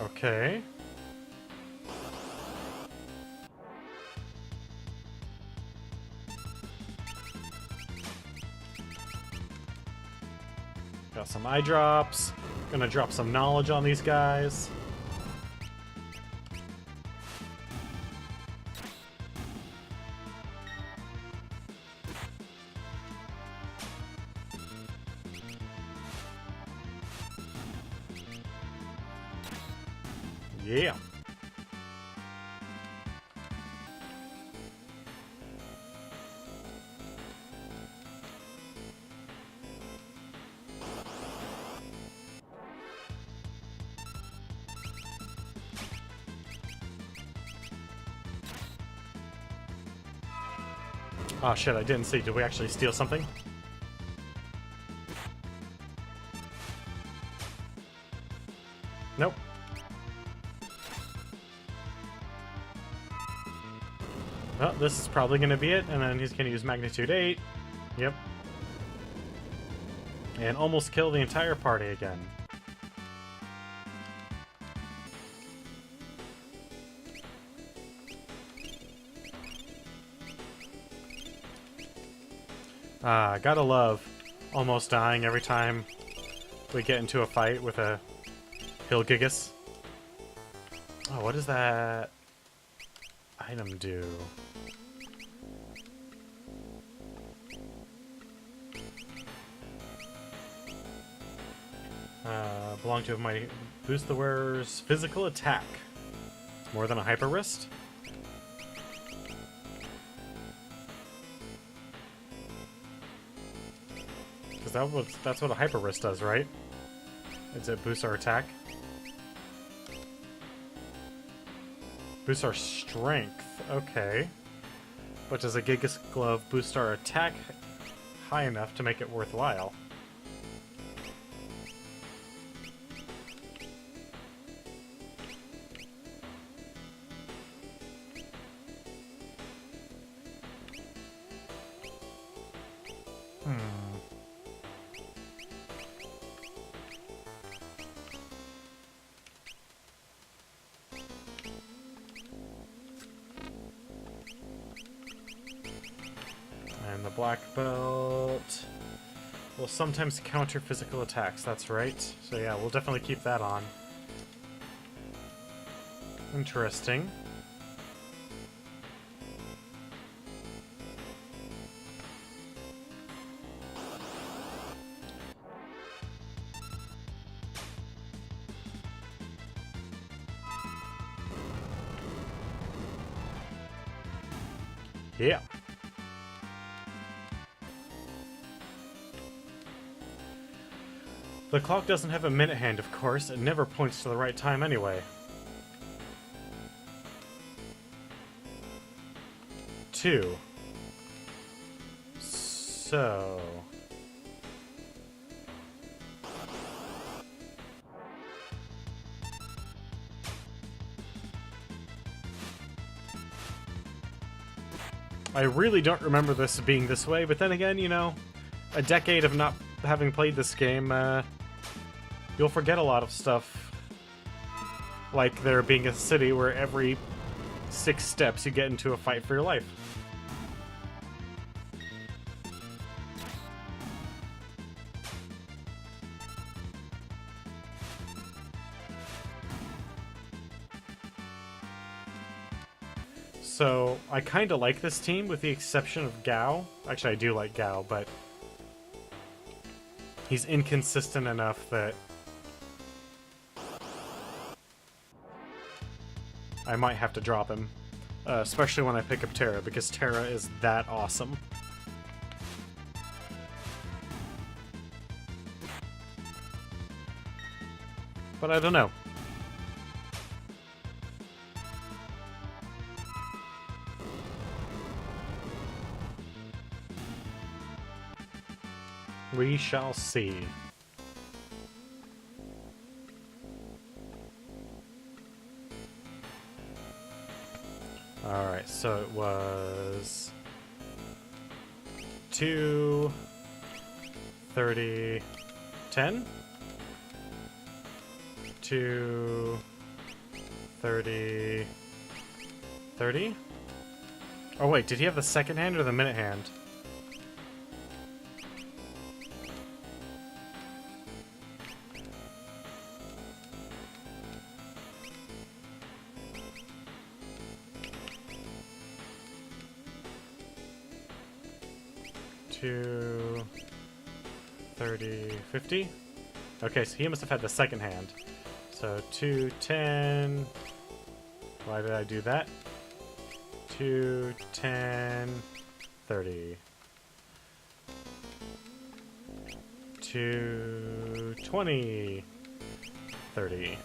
Okay. Got some eye drops. Gonna drop some knowledge on these guys. Yeah. Oh shit, I didn't see. Did we actually steal something? Nope. Well, this is probably going to be it, and then he's going to use Magnitude 8. Yep. And almost kill the entire party again. Ah, gotta love almost dying every time we get into a fight with a Hillgigus. Oh, what does that item do? Belong to my boost the wearer's physical attack. It's more than a hyper wrist. Because that's what a hyper wrist does, right? Is it boosts our attack? Boosts our strength. Okay. But does a Gigas Glove boost our attack high enough to make it worthwhile? And the black belt will sometimes counter physical attacks, that's right. So yeah, we'll definitely keep that on. Interesting. Yeah. The clock doesn't have a minute hand, of course. It never points to the right time anyway. 2. So... I really don't remember this being this way, but then again, you know, a decade of not having played this game, you'll forget a lot of stuff. Like there being a city where every 6 steps you get into a fight for your life. So, I kind of like this team with the exception of Gao. Actually, I do like Gao, but he's inconsistent enough that I might have to drop him. Especially when I pick up Terra, because Terra is that awesome. But I don't know. We shall see. Alright, so it was 2, 30, 10? 2, 30, 30? Oh wait, did he have the second hand or the minute hand? To 30, 50? Okay, so he must have had the second hand. So 2, 10. Why did I do that? 2, 10, 30. 2, 20, 30.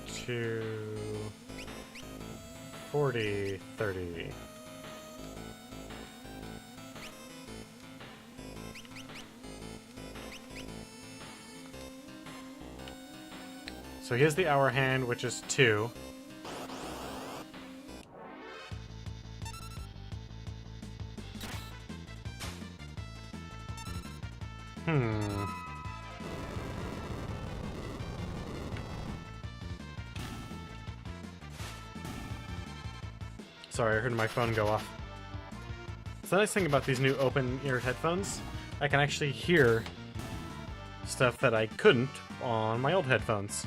2, 40, 30. So here's the hour hand, which is 2. Sorry, I heard my phone go off. So the nice thing about these new open-ear headphones, I can actually hear stuff that I couldn't on my old headphones.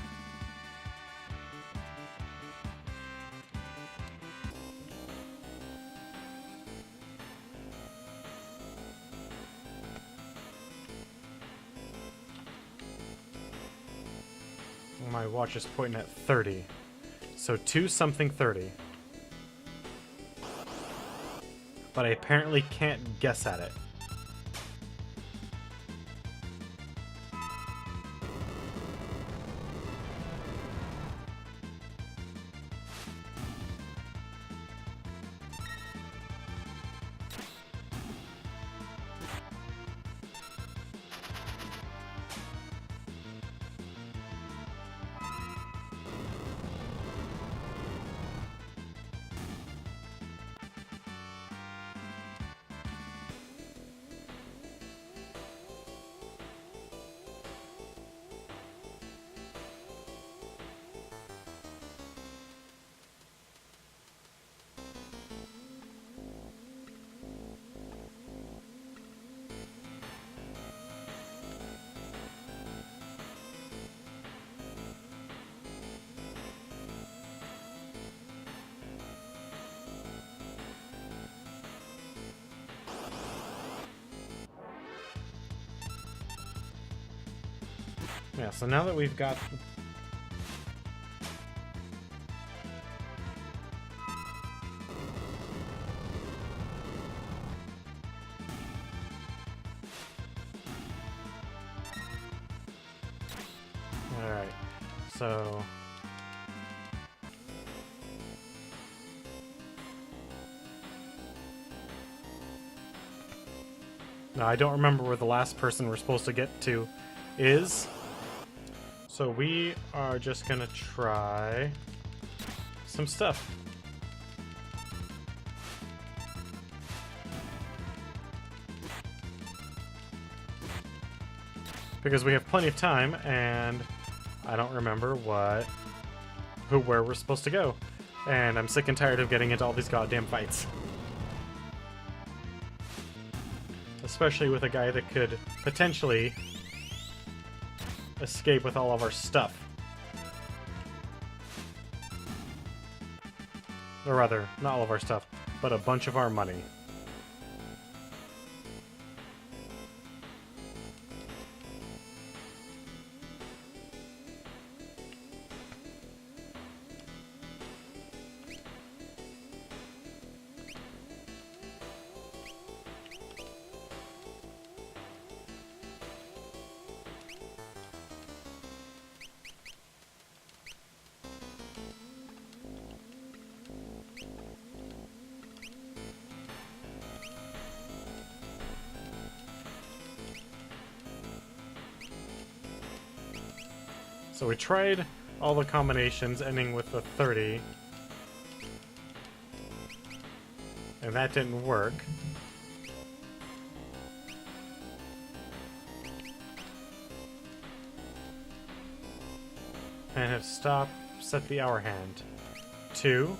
My watch is pointing at 30. So 2 something 30. But I apparently can't guess at it. Yeah, so now that we've got... Alright, so... Now, I don't remember where the last person we're supposed to get to is. So we are just gonna try some stuff. because we have plenty of time, and I don't remember where we're supposed to go. And I'm sick and tired of getting into all these goddamn fights. Especially with a guy that could potentially escape with all of our stuff. Or rather, not all of our stuff, but a bunch of our money. So we tried all the combinations ending with the 30. And that didn't work. And have stopped, set the hour hand. 2.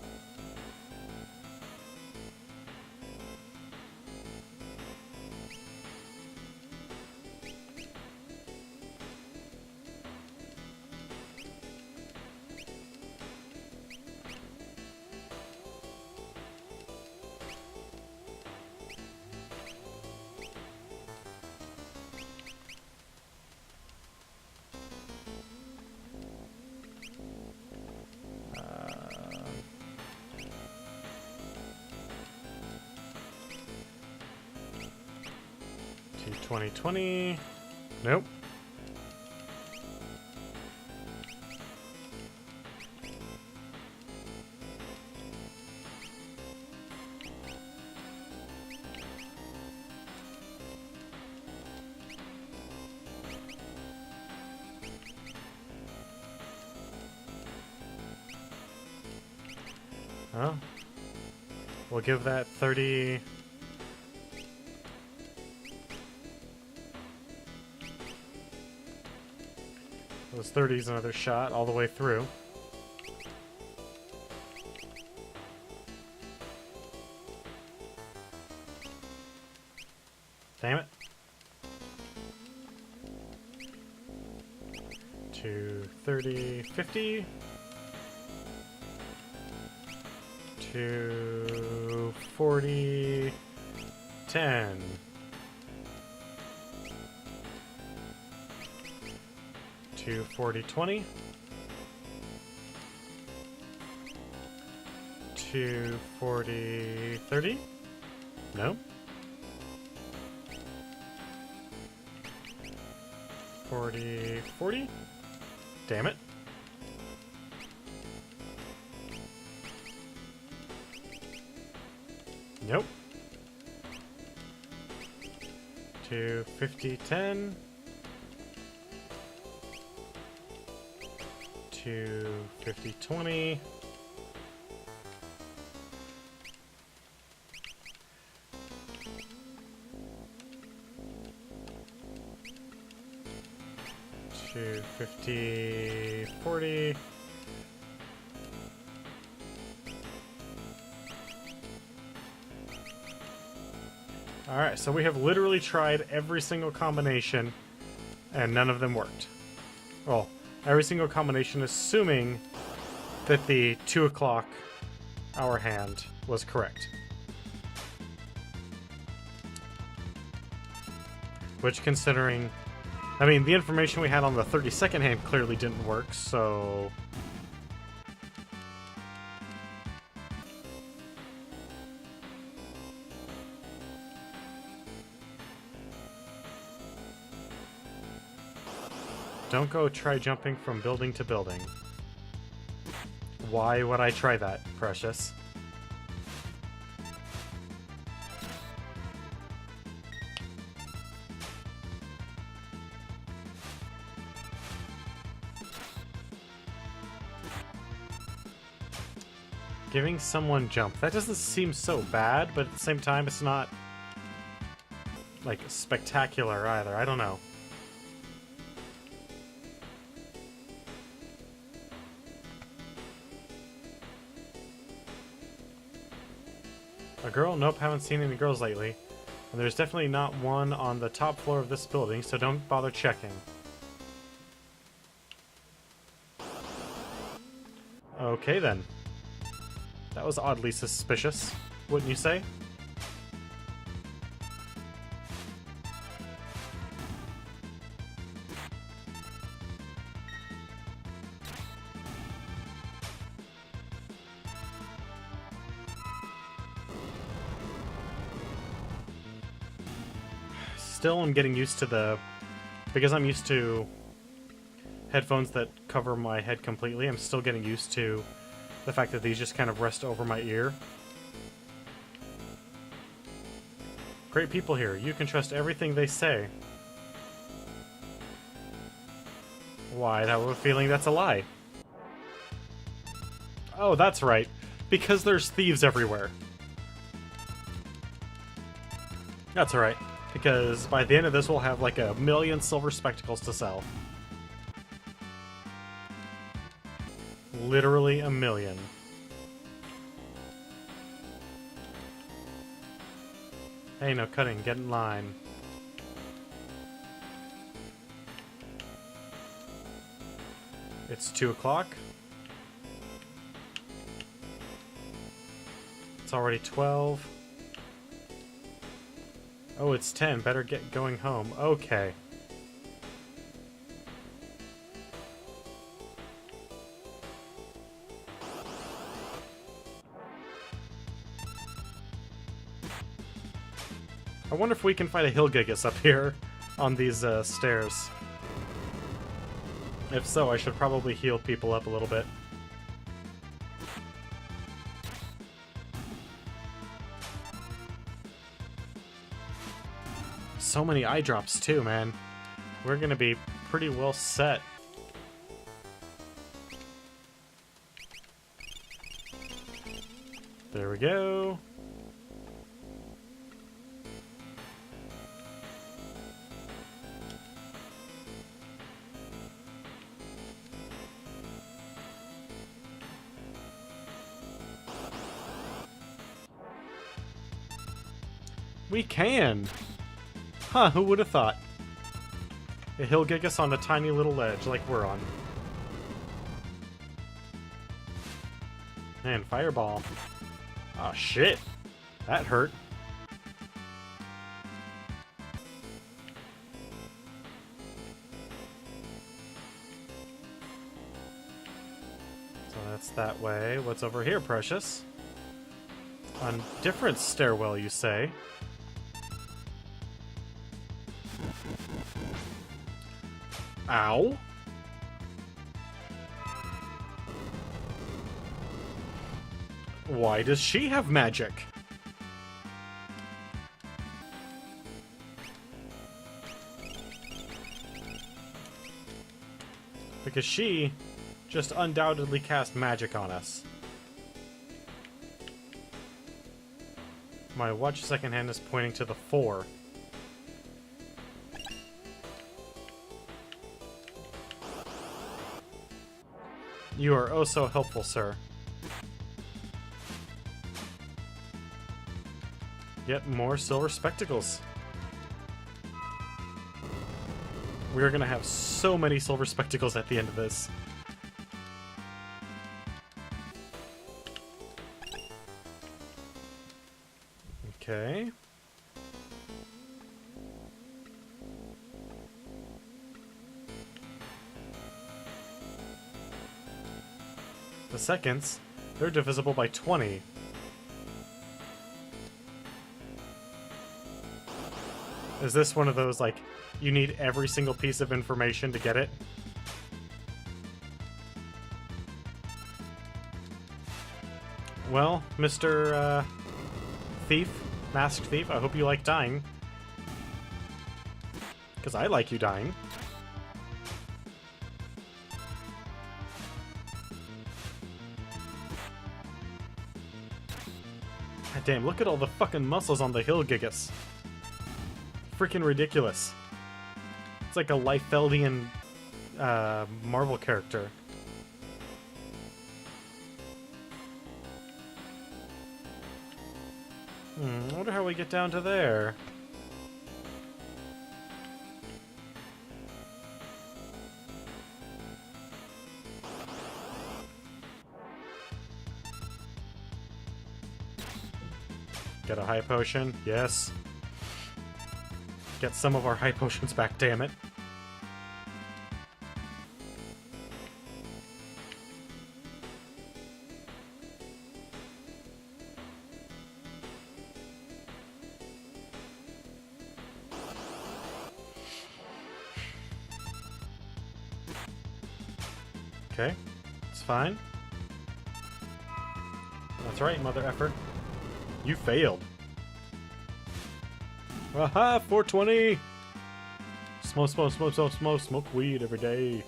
To 2020. Nope. Oh. We'll give that 30... Those 30s another shot all the way through. Damn it. To 30, 50. To 40, 10. To 40, 20. To 40, 30. No. 40, 40. Damn it. Nope. To 50, 10. To 50, 20. To 50, 40. Alright, so we have literally tried every single combination, and none of them worked. Well, every single combination assuming that the 2 o'clock hour hand was correct. Which, considering... I mean, the information we had on the 32nd hand clearly didn't work, so... Don't go try jumping from building to building. Why would I try that, Precious? Giving someone jump. That doesn't seem so bad, but at the same time, it's not, like, spectacular either. I don't know. A girl? Nope, haven't seen any girls lately. And there's definitely not one on the top floor of this building, so don't bother checking. Okay then. That was oddly suspicious, wouldn't you say? Still, I'm getting used to the... Because I'm used to headphones that cover my head completely, I'm still getting used to the fact that these just kind of rest over my ear. Great people here. You can trust everything they say. Why, I have a feeling that's a lie. Oh, that's right. Because there's thieves everywhere. That's alright. Because by the end of this, we'll have like 1,000,000 silver spectacles to sell. Literally 1,000,000. Hey, no cutting. Get in line. It's 2 o'clock. It's already 12. Oh, it's 10. Better get going home. Okay. I wonder if we can find a Hillgigus up here on these stairs. If so, I should probably heal people up a little bit. So many eye drops too, man. We're gonna be pretty well set. There we go. We can! Huh, who would have thought? A Hillgigus on a tiny little ledge like we're on. Man, fireball. Oh shit! That hurt. So that's that way. What's over here, precious? A different stairwell, you say? Ow. Why does she have magic? Because she just undoubtedly cast magic on us. My watch second hand is pointing to the 4. You are oh so helpful, sir. Yet more silver spectacles. We are gonna have so many silver spectacles at the end of this. Okay. The seconds, they're divisible by 20. Is this one of those, like, you need every single piece of information to get it? Well, Mr. Thief, Masked Thief, I hope you like dying. Because I like you dying. God damn, look at all the fucking muscles on the Hillgigus. Freaking ridiculous. It's like a Liefeldian Marvel character. I wonder how we get down to there. Get a high potion. Yes. Get some of our high potions back, damn it. Okay, it's fine. That's right, mother effer. You failed. Aha, 420! Smoke weed every day.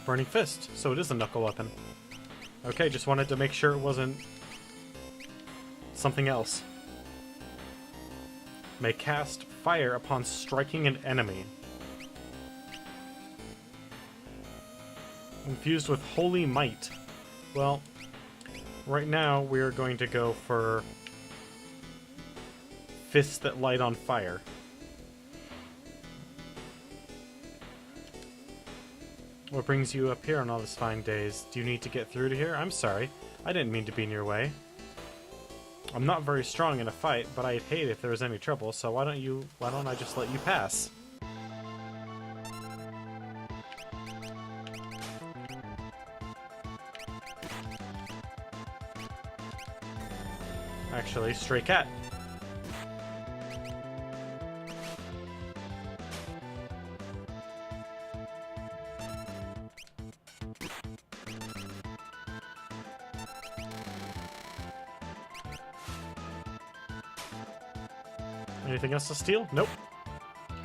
Burning Fist, so it is a knuckle weapon. Okay, just wanted to make sure it wasn't something else. May cast fire upon striking an enemy. Infused with Holy Might. Well, right now we're going to go for fists that light on fire. What brings you up here on all these fine days? Do you need to get through to here? I'm sorry. I didn't mean to be in your way. I'm not very strong in a fight, but I'd hate if there was any trouble, so why don't I just let you pass? Actually, stray cat. Anything else to steal? Nope.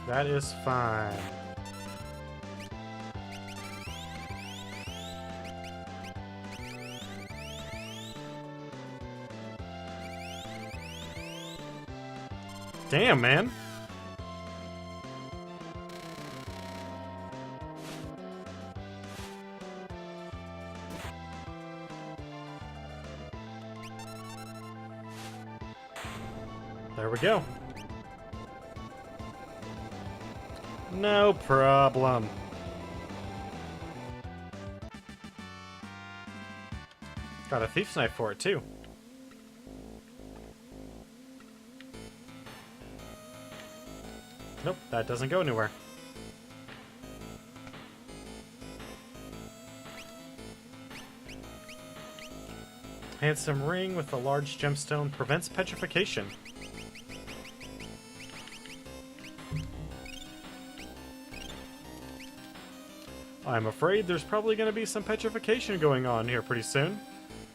That is fine. Damn, man. There we go. No problem. Got a thief's knife for it, too. Nope, that doesn't go anywhere. Handsome ring with a large gemstone prevents petrification. I'm afraid there's probably going to be some petrification going on here pretty soon,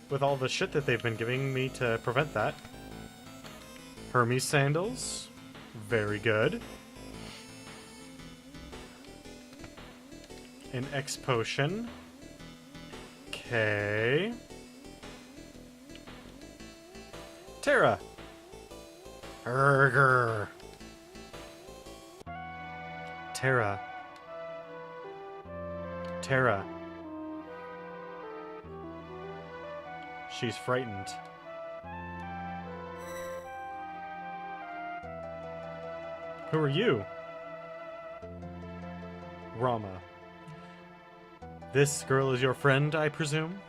with all the shit that they've been giving me to prevent that. Hermes sandals. Very good. An X potion. Okay. Terra. Erger. Terra. Terra. She's frightened. Who are you? Rama. This girl is your friend, I presume?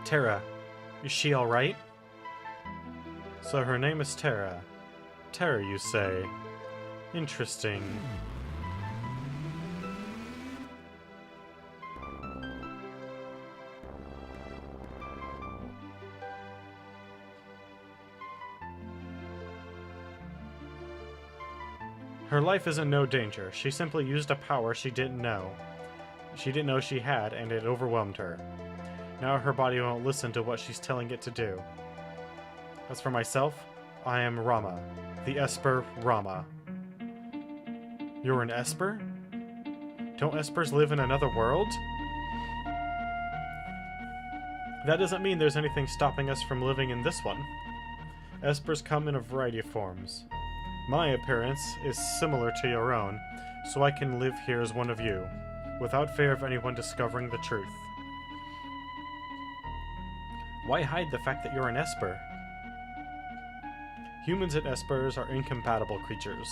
Terra. Is she alright? So her name is Terra. Terra, you say? Interesting. Her life is in no danger. She simply used a power she didn't know. She didn't know she had, and it overwhelmed her. Now her body won't listen to what she's telling it to do. As for myself, I am Rama. The Esper Rama. You're an Esper? Don't Espers live in another world? That doesn't mean there's anything stopping us from living in this one. Espers come in a variety of forms. My appearance is similar to your own, so I can live here as one of you, without fear of anyone discovering the truth. Why hide the fact that you're an Esper? Humans and Espers are incompatible creatures.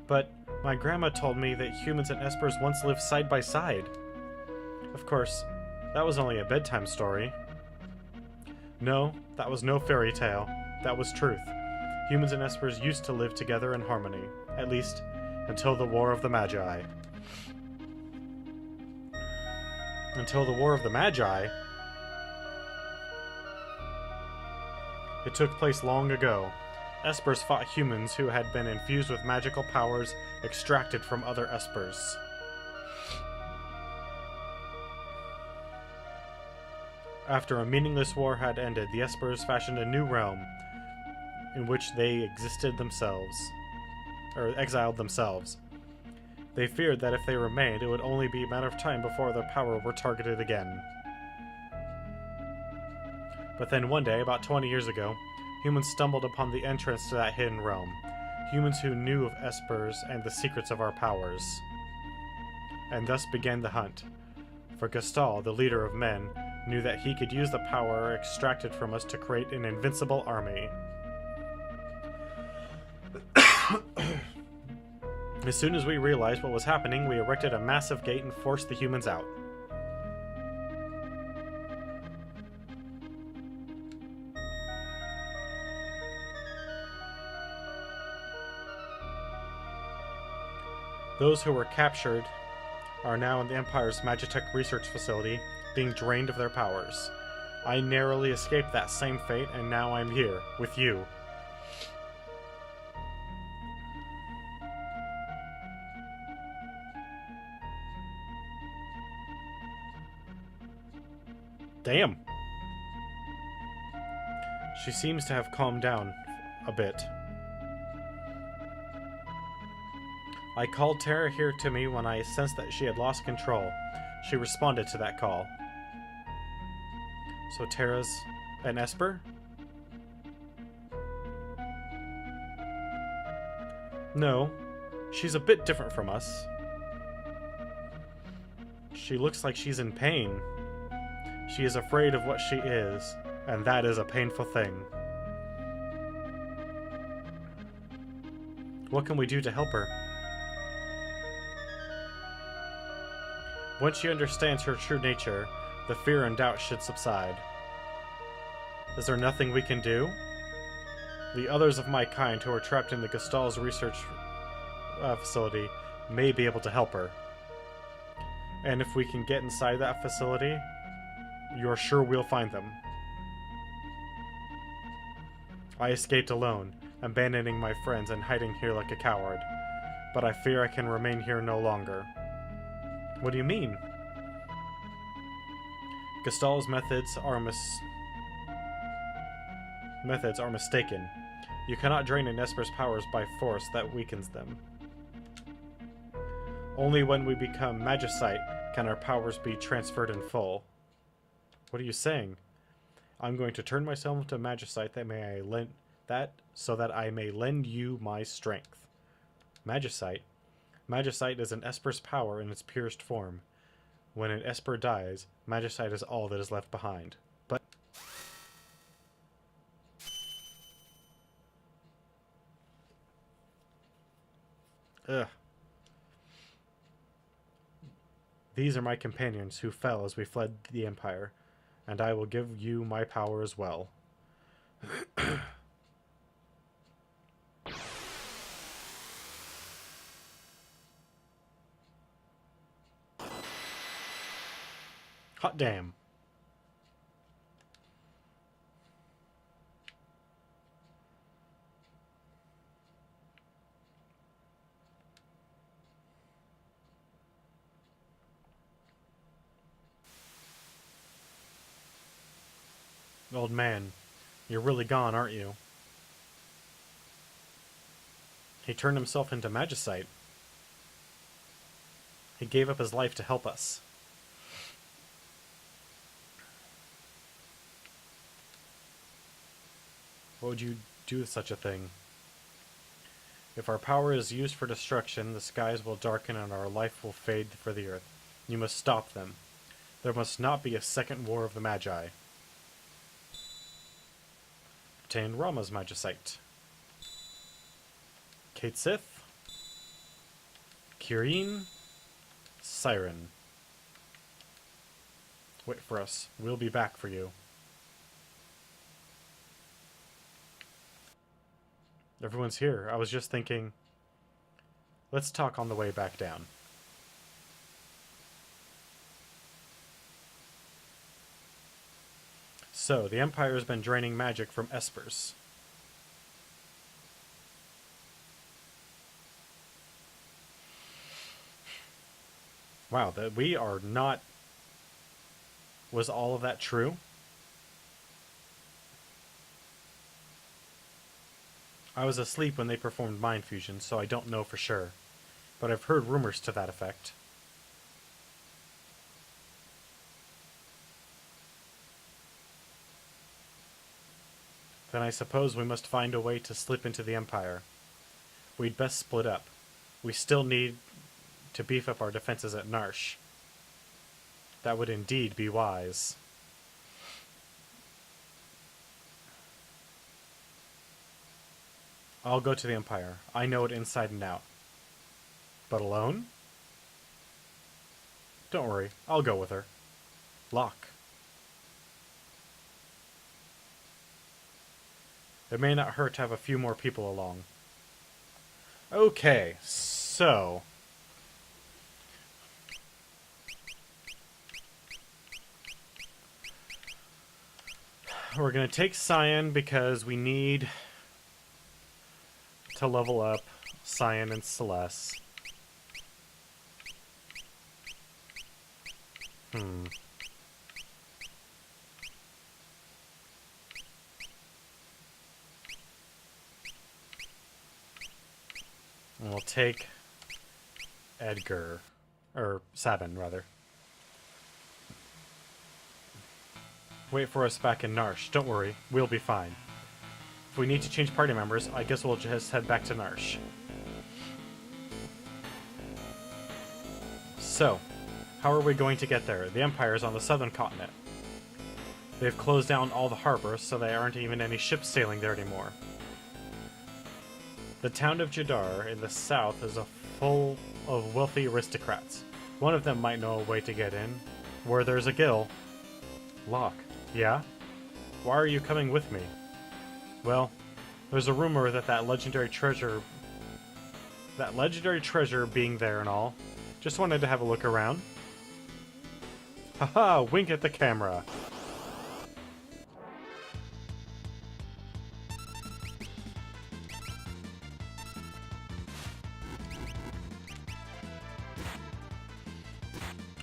But my grandma told me that humans and Espers once lived side by side. Of course, that was only a bedtime story. No, that was no fairy tale. That was truth. Humans and Espers used to live together in harmony, at least until the War of the Magi. Until the War of the Magi? It took place long ago. Espers fought humans who had been infused with magical powers extracted from other Espers. After a meaningless war had ended, the Espers fashioned a new realm in which they existed themselves, or exiled themselves. They feared that if they remained, it would only be a matter of time before their power were targeted again. But then one day, about 20 years ago, humans stumbled upon the entrance to that hidden realm. Humans who knew of Espers and the secrets of our powers. And thus began the hunt. For Gastal, the leader of men, knew that he could use the power extracted from us to create an invincible army. As soon as we realized what was happening, we erected a massive gate and forced the humans out. Those who were captured are now in the Empire's Magitech research facility, being drained of their powers. I narrowly escaped that same fate, and now I'm here, with you. Damn. She seems to have calmed down a bit. I called Terra here to me when I sensed that she had lost control. She responded to that call. So Terra's an Esper? No, she's a bit different from us. She looks like she's in pain. She is afraid of what she is, and that is a painful thing. What can we do to help her? Once she understands her true nature, the fear and doubt should subside. Is there nothing we can do? The others of my kind who are trapped in the Gastal's research facility may be able to help her. And if we can get inside that facility, you're sure we'll find them. I escaped alone, abandoning my friends and hiding here like a coward. But I fear I can remain here no longer. What do you mean? Gastal's methods are mistaken. You cannot drain an Esper's powers by force that weakens them. Only when we become Magicite can our powers be transferred in full. What are you saying? I'm going to turn myself into Magicite so that I may lend you my strength. Magicite? Magicite is an Esper's power in its purest form. When an Esper dies, Magicite is all that is left behind. But ugh. These are my companions who fell as we fled the Empire, and I will give you my power as well. Hot damn. Old man, you're really gone, aren't you? He turned himself into magicite. He gave up his life to help us. What would you do with such a thing? If our power is used for destruction, the skies will darken and our life will fade for the earth. You must stop them. There must not be a second war of the Magi. Obtain Rama's magicite. Kate Sith. Kireen. Siren. Wait for us. We'll be back for you. Everyone's here. I was just thinking, let's talk on the way back down. So, the Empire has been draining magic from Espers. Wow, that we are not... Was all of that true? I was asleep when they performed mind fusion, so I don't know for sure. But I've heard rumors to that effect. Then I suppose we must find a way to slip into the Empire. We'd best split up. We still need to beef up our defenses at Narsh. That would indeed be wise. I'll go to the Empire. I know it inside and out. But alone? Don't worry, I'll go with her. Locke. It may not hurt to have a few more people along. Okay, so... We're gonna take Cyan because we need to level up Cyan and Celeste. And we'll take Edgar. Or Sabin, rather. Wait for us back in Narsh. Don't worry, we'll be fine. If we need to change party members, I guess we'll just head back to Narsh. So, how are we going to get there? The Empire is on the southern continent. They've closed down all the harbors, so there aren't even any ships sailing there anymore. The town of Jadar in the south is full of wealthy aristocrats. One of them might know a way to get in. Where there's a Gil. Locke. Yeah? Why are you coming with me? Well, there's a rumor that legendary treasure being there and all. Just wanted to have a look around. Haha, wink at the camera.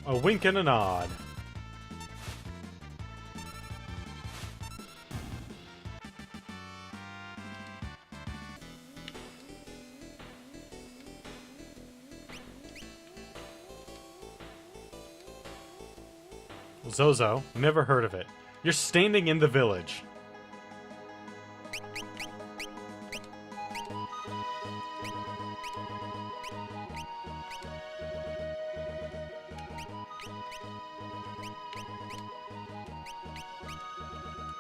A wink and a nod. Zozo, never heard of it. You're standing in the village.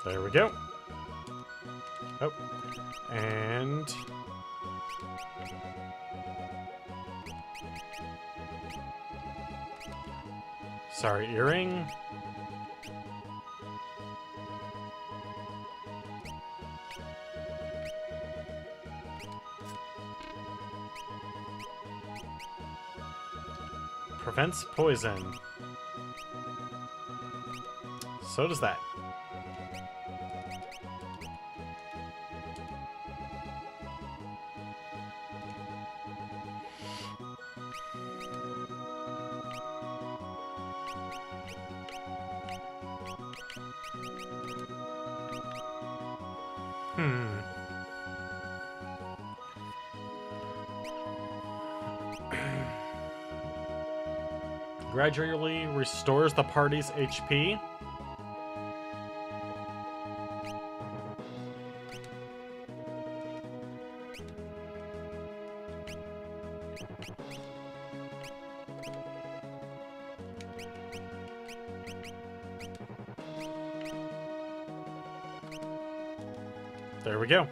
There we go. Oh, and... Sorry, earring. Prevents poison. So does that. gradually restores the party's HP. There we go.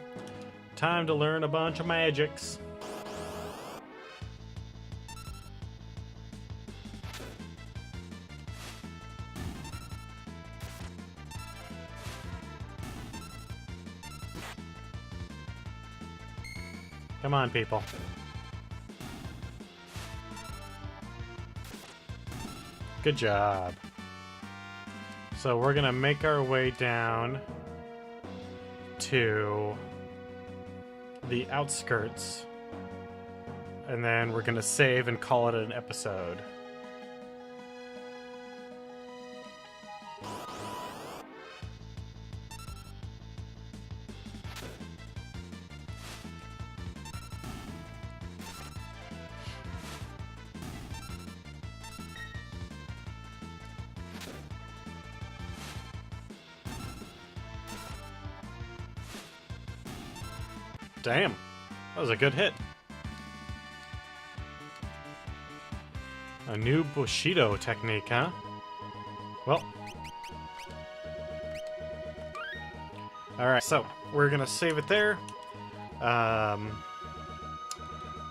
Time to learn a bunch of magics. Come on, people. Good job. So we're gonna make our way down to the outskirts, and then we're gonna save and call it an episode. Damn, that was a good hit. A new Bushido technique, huh? Well. Alright, so we're gonna save it there.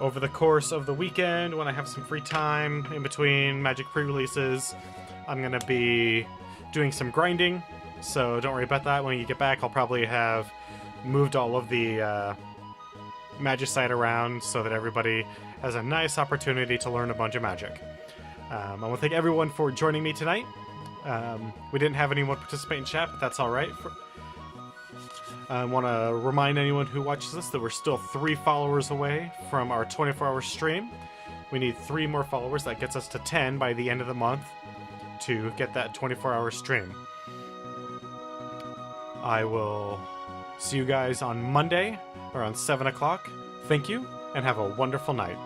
Over the course of the weekend, when I have some free time in between Magic pre-releases, I'm gonna be doing some grinding. So don't worry about that. When you get back, I'll probably have moved all of the Magicite around so that everybody has a nice opportunity to learn a bunch of magic. I want to thank everyone for joining me tonight. We didn't have anyone participate in chat, but that's alright. I want to remind anyone who watches this that we're still 3 followers away from our 24-hour stream. We need 3 more followers. That gets us to 10 by the end of the month to get that 24-hour stream. I will see you guys on Monday around 7 o'clock. Thank you, and have a wonderful night.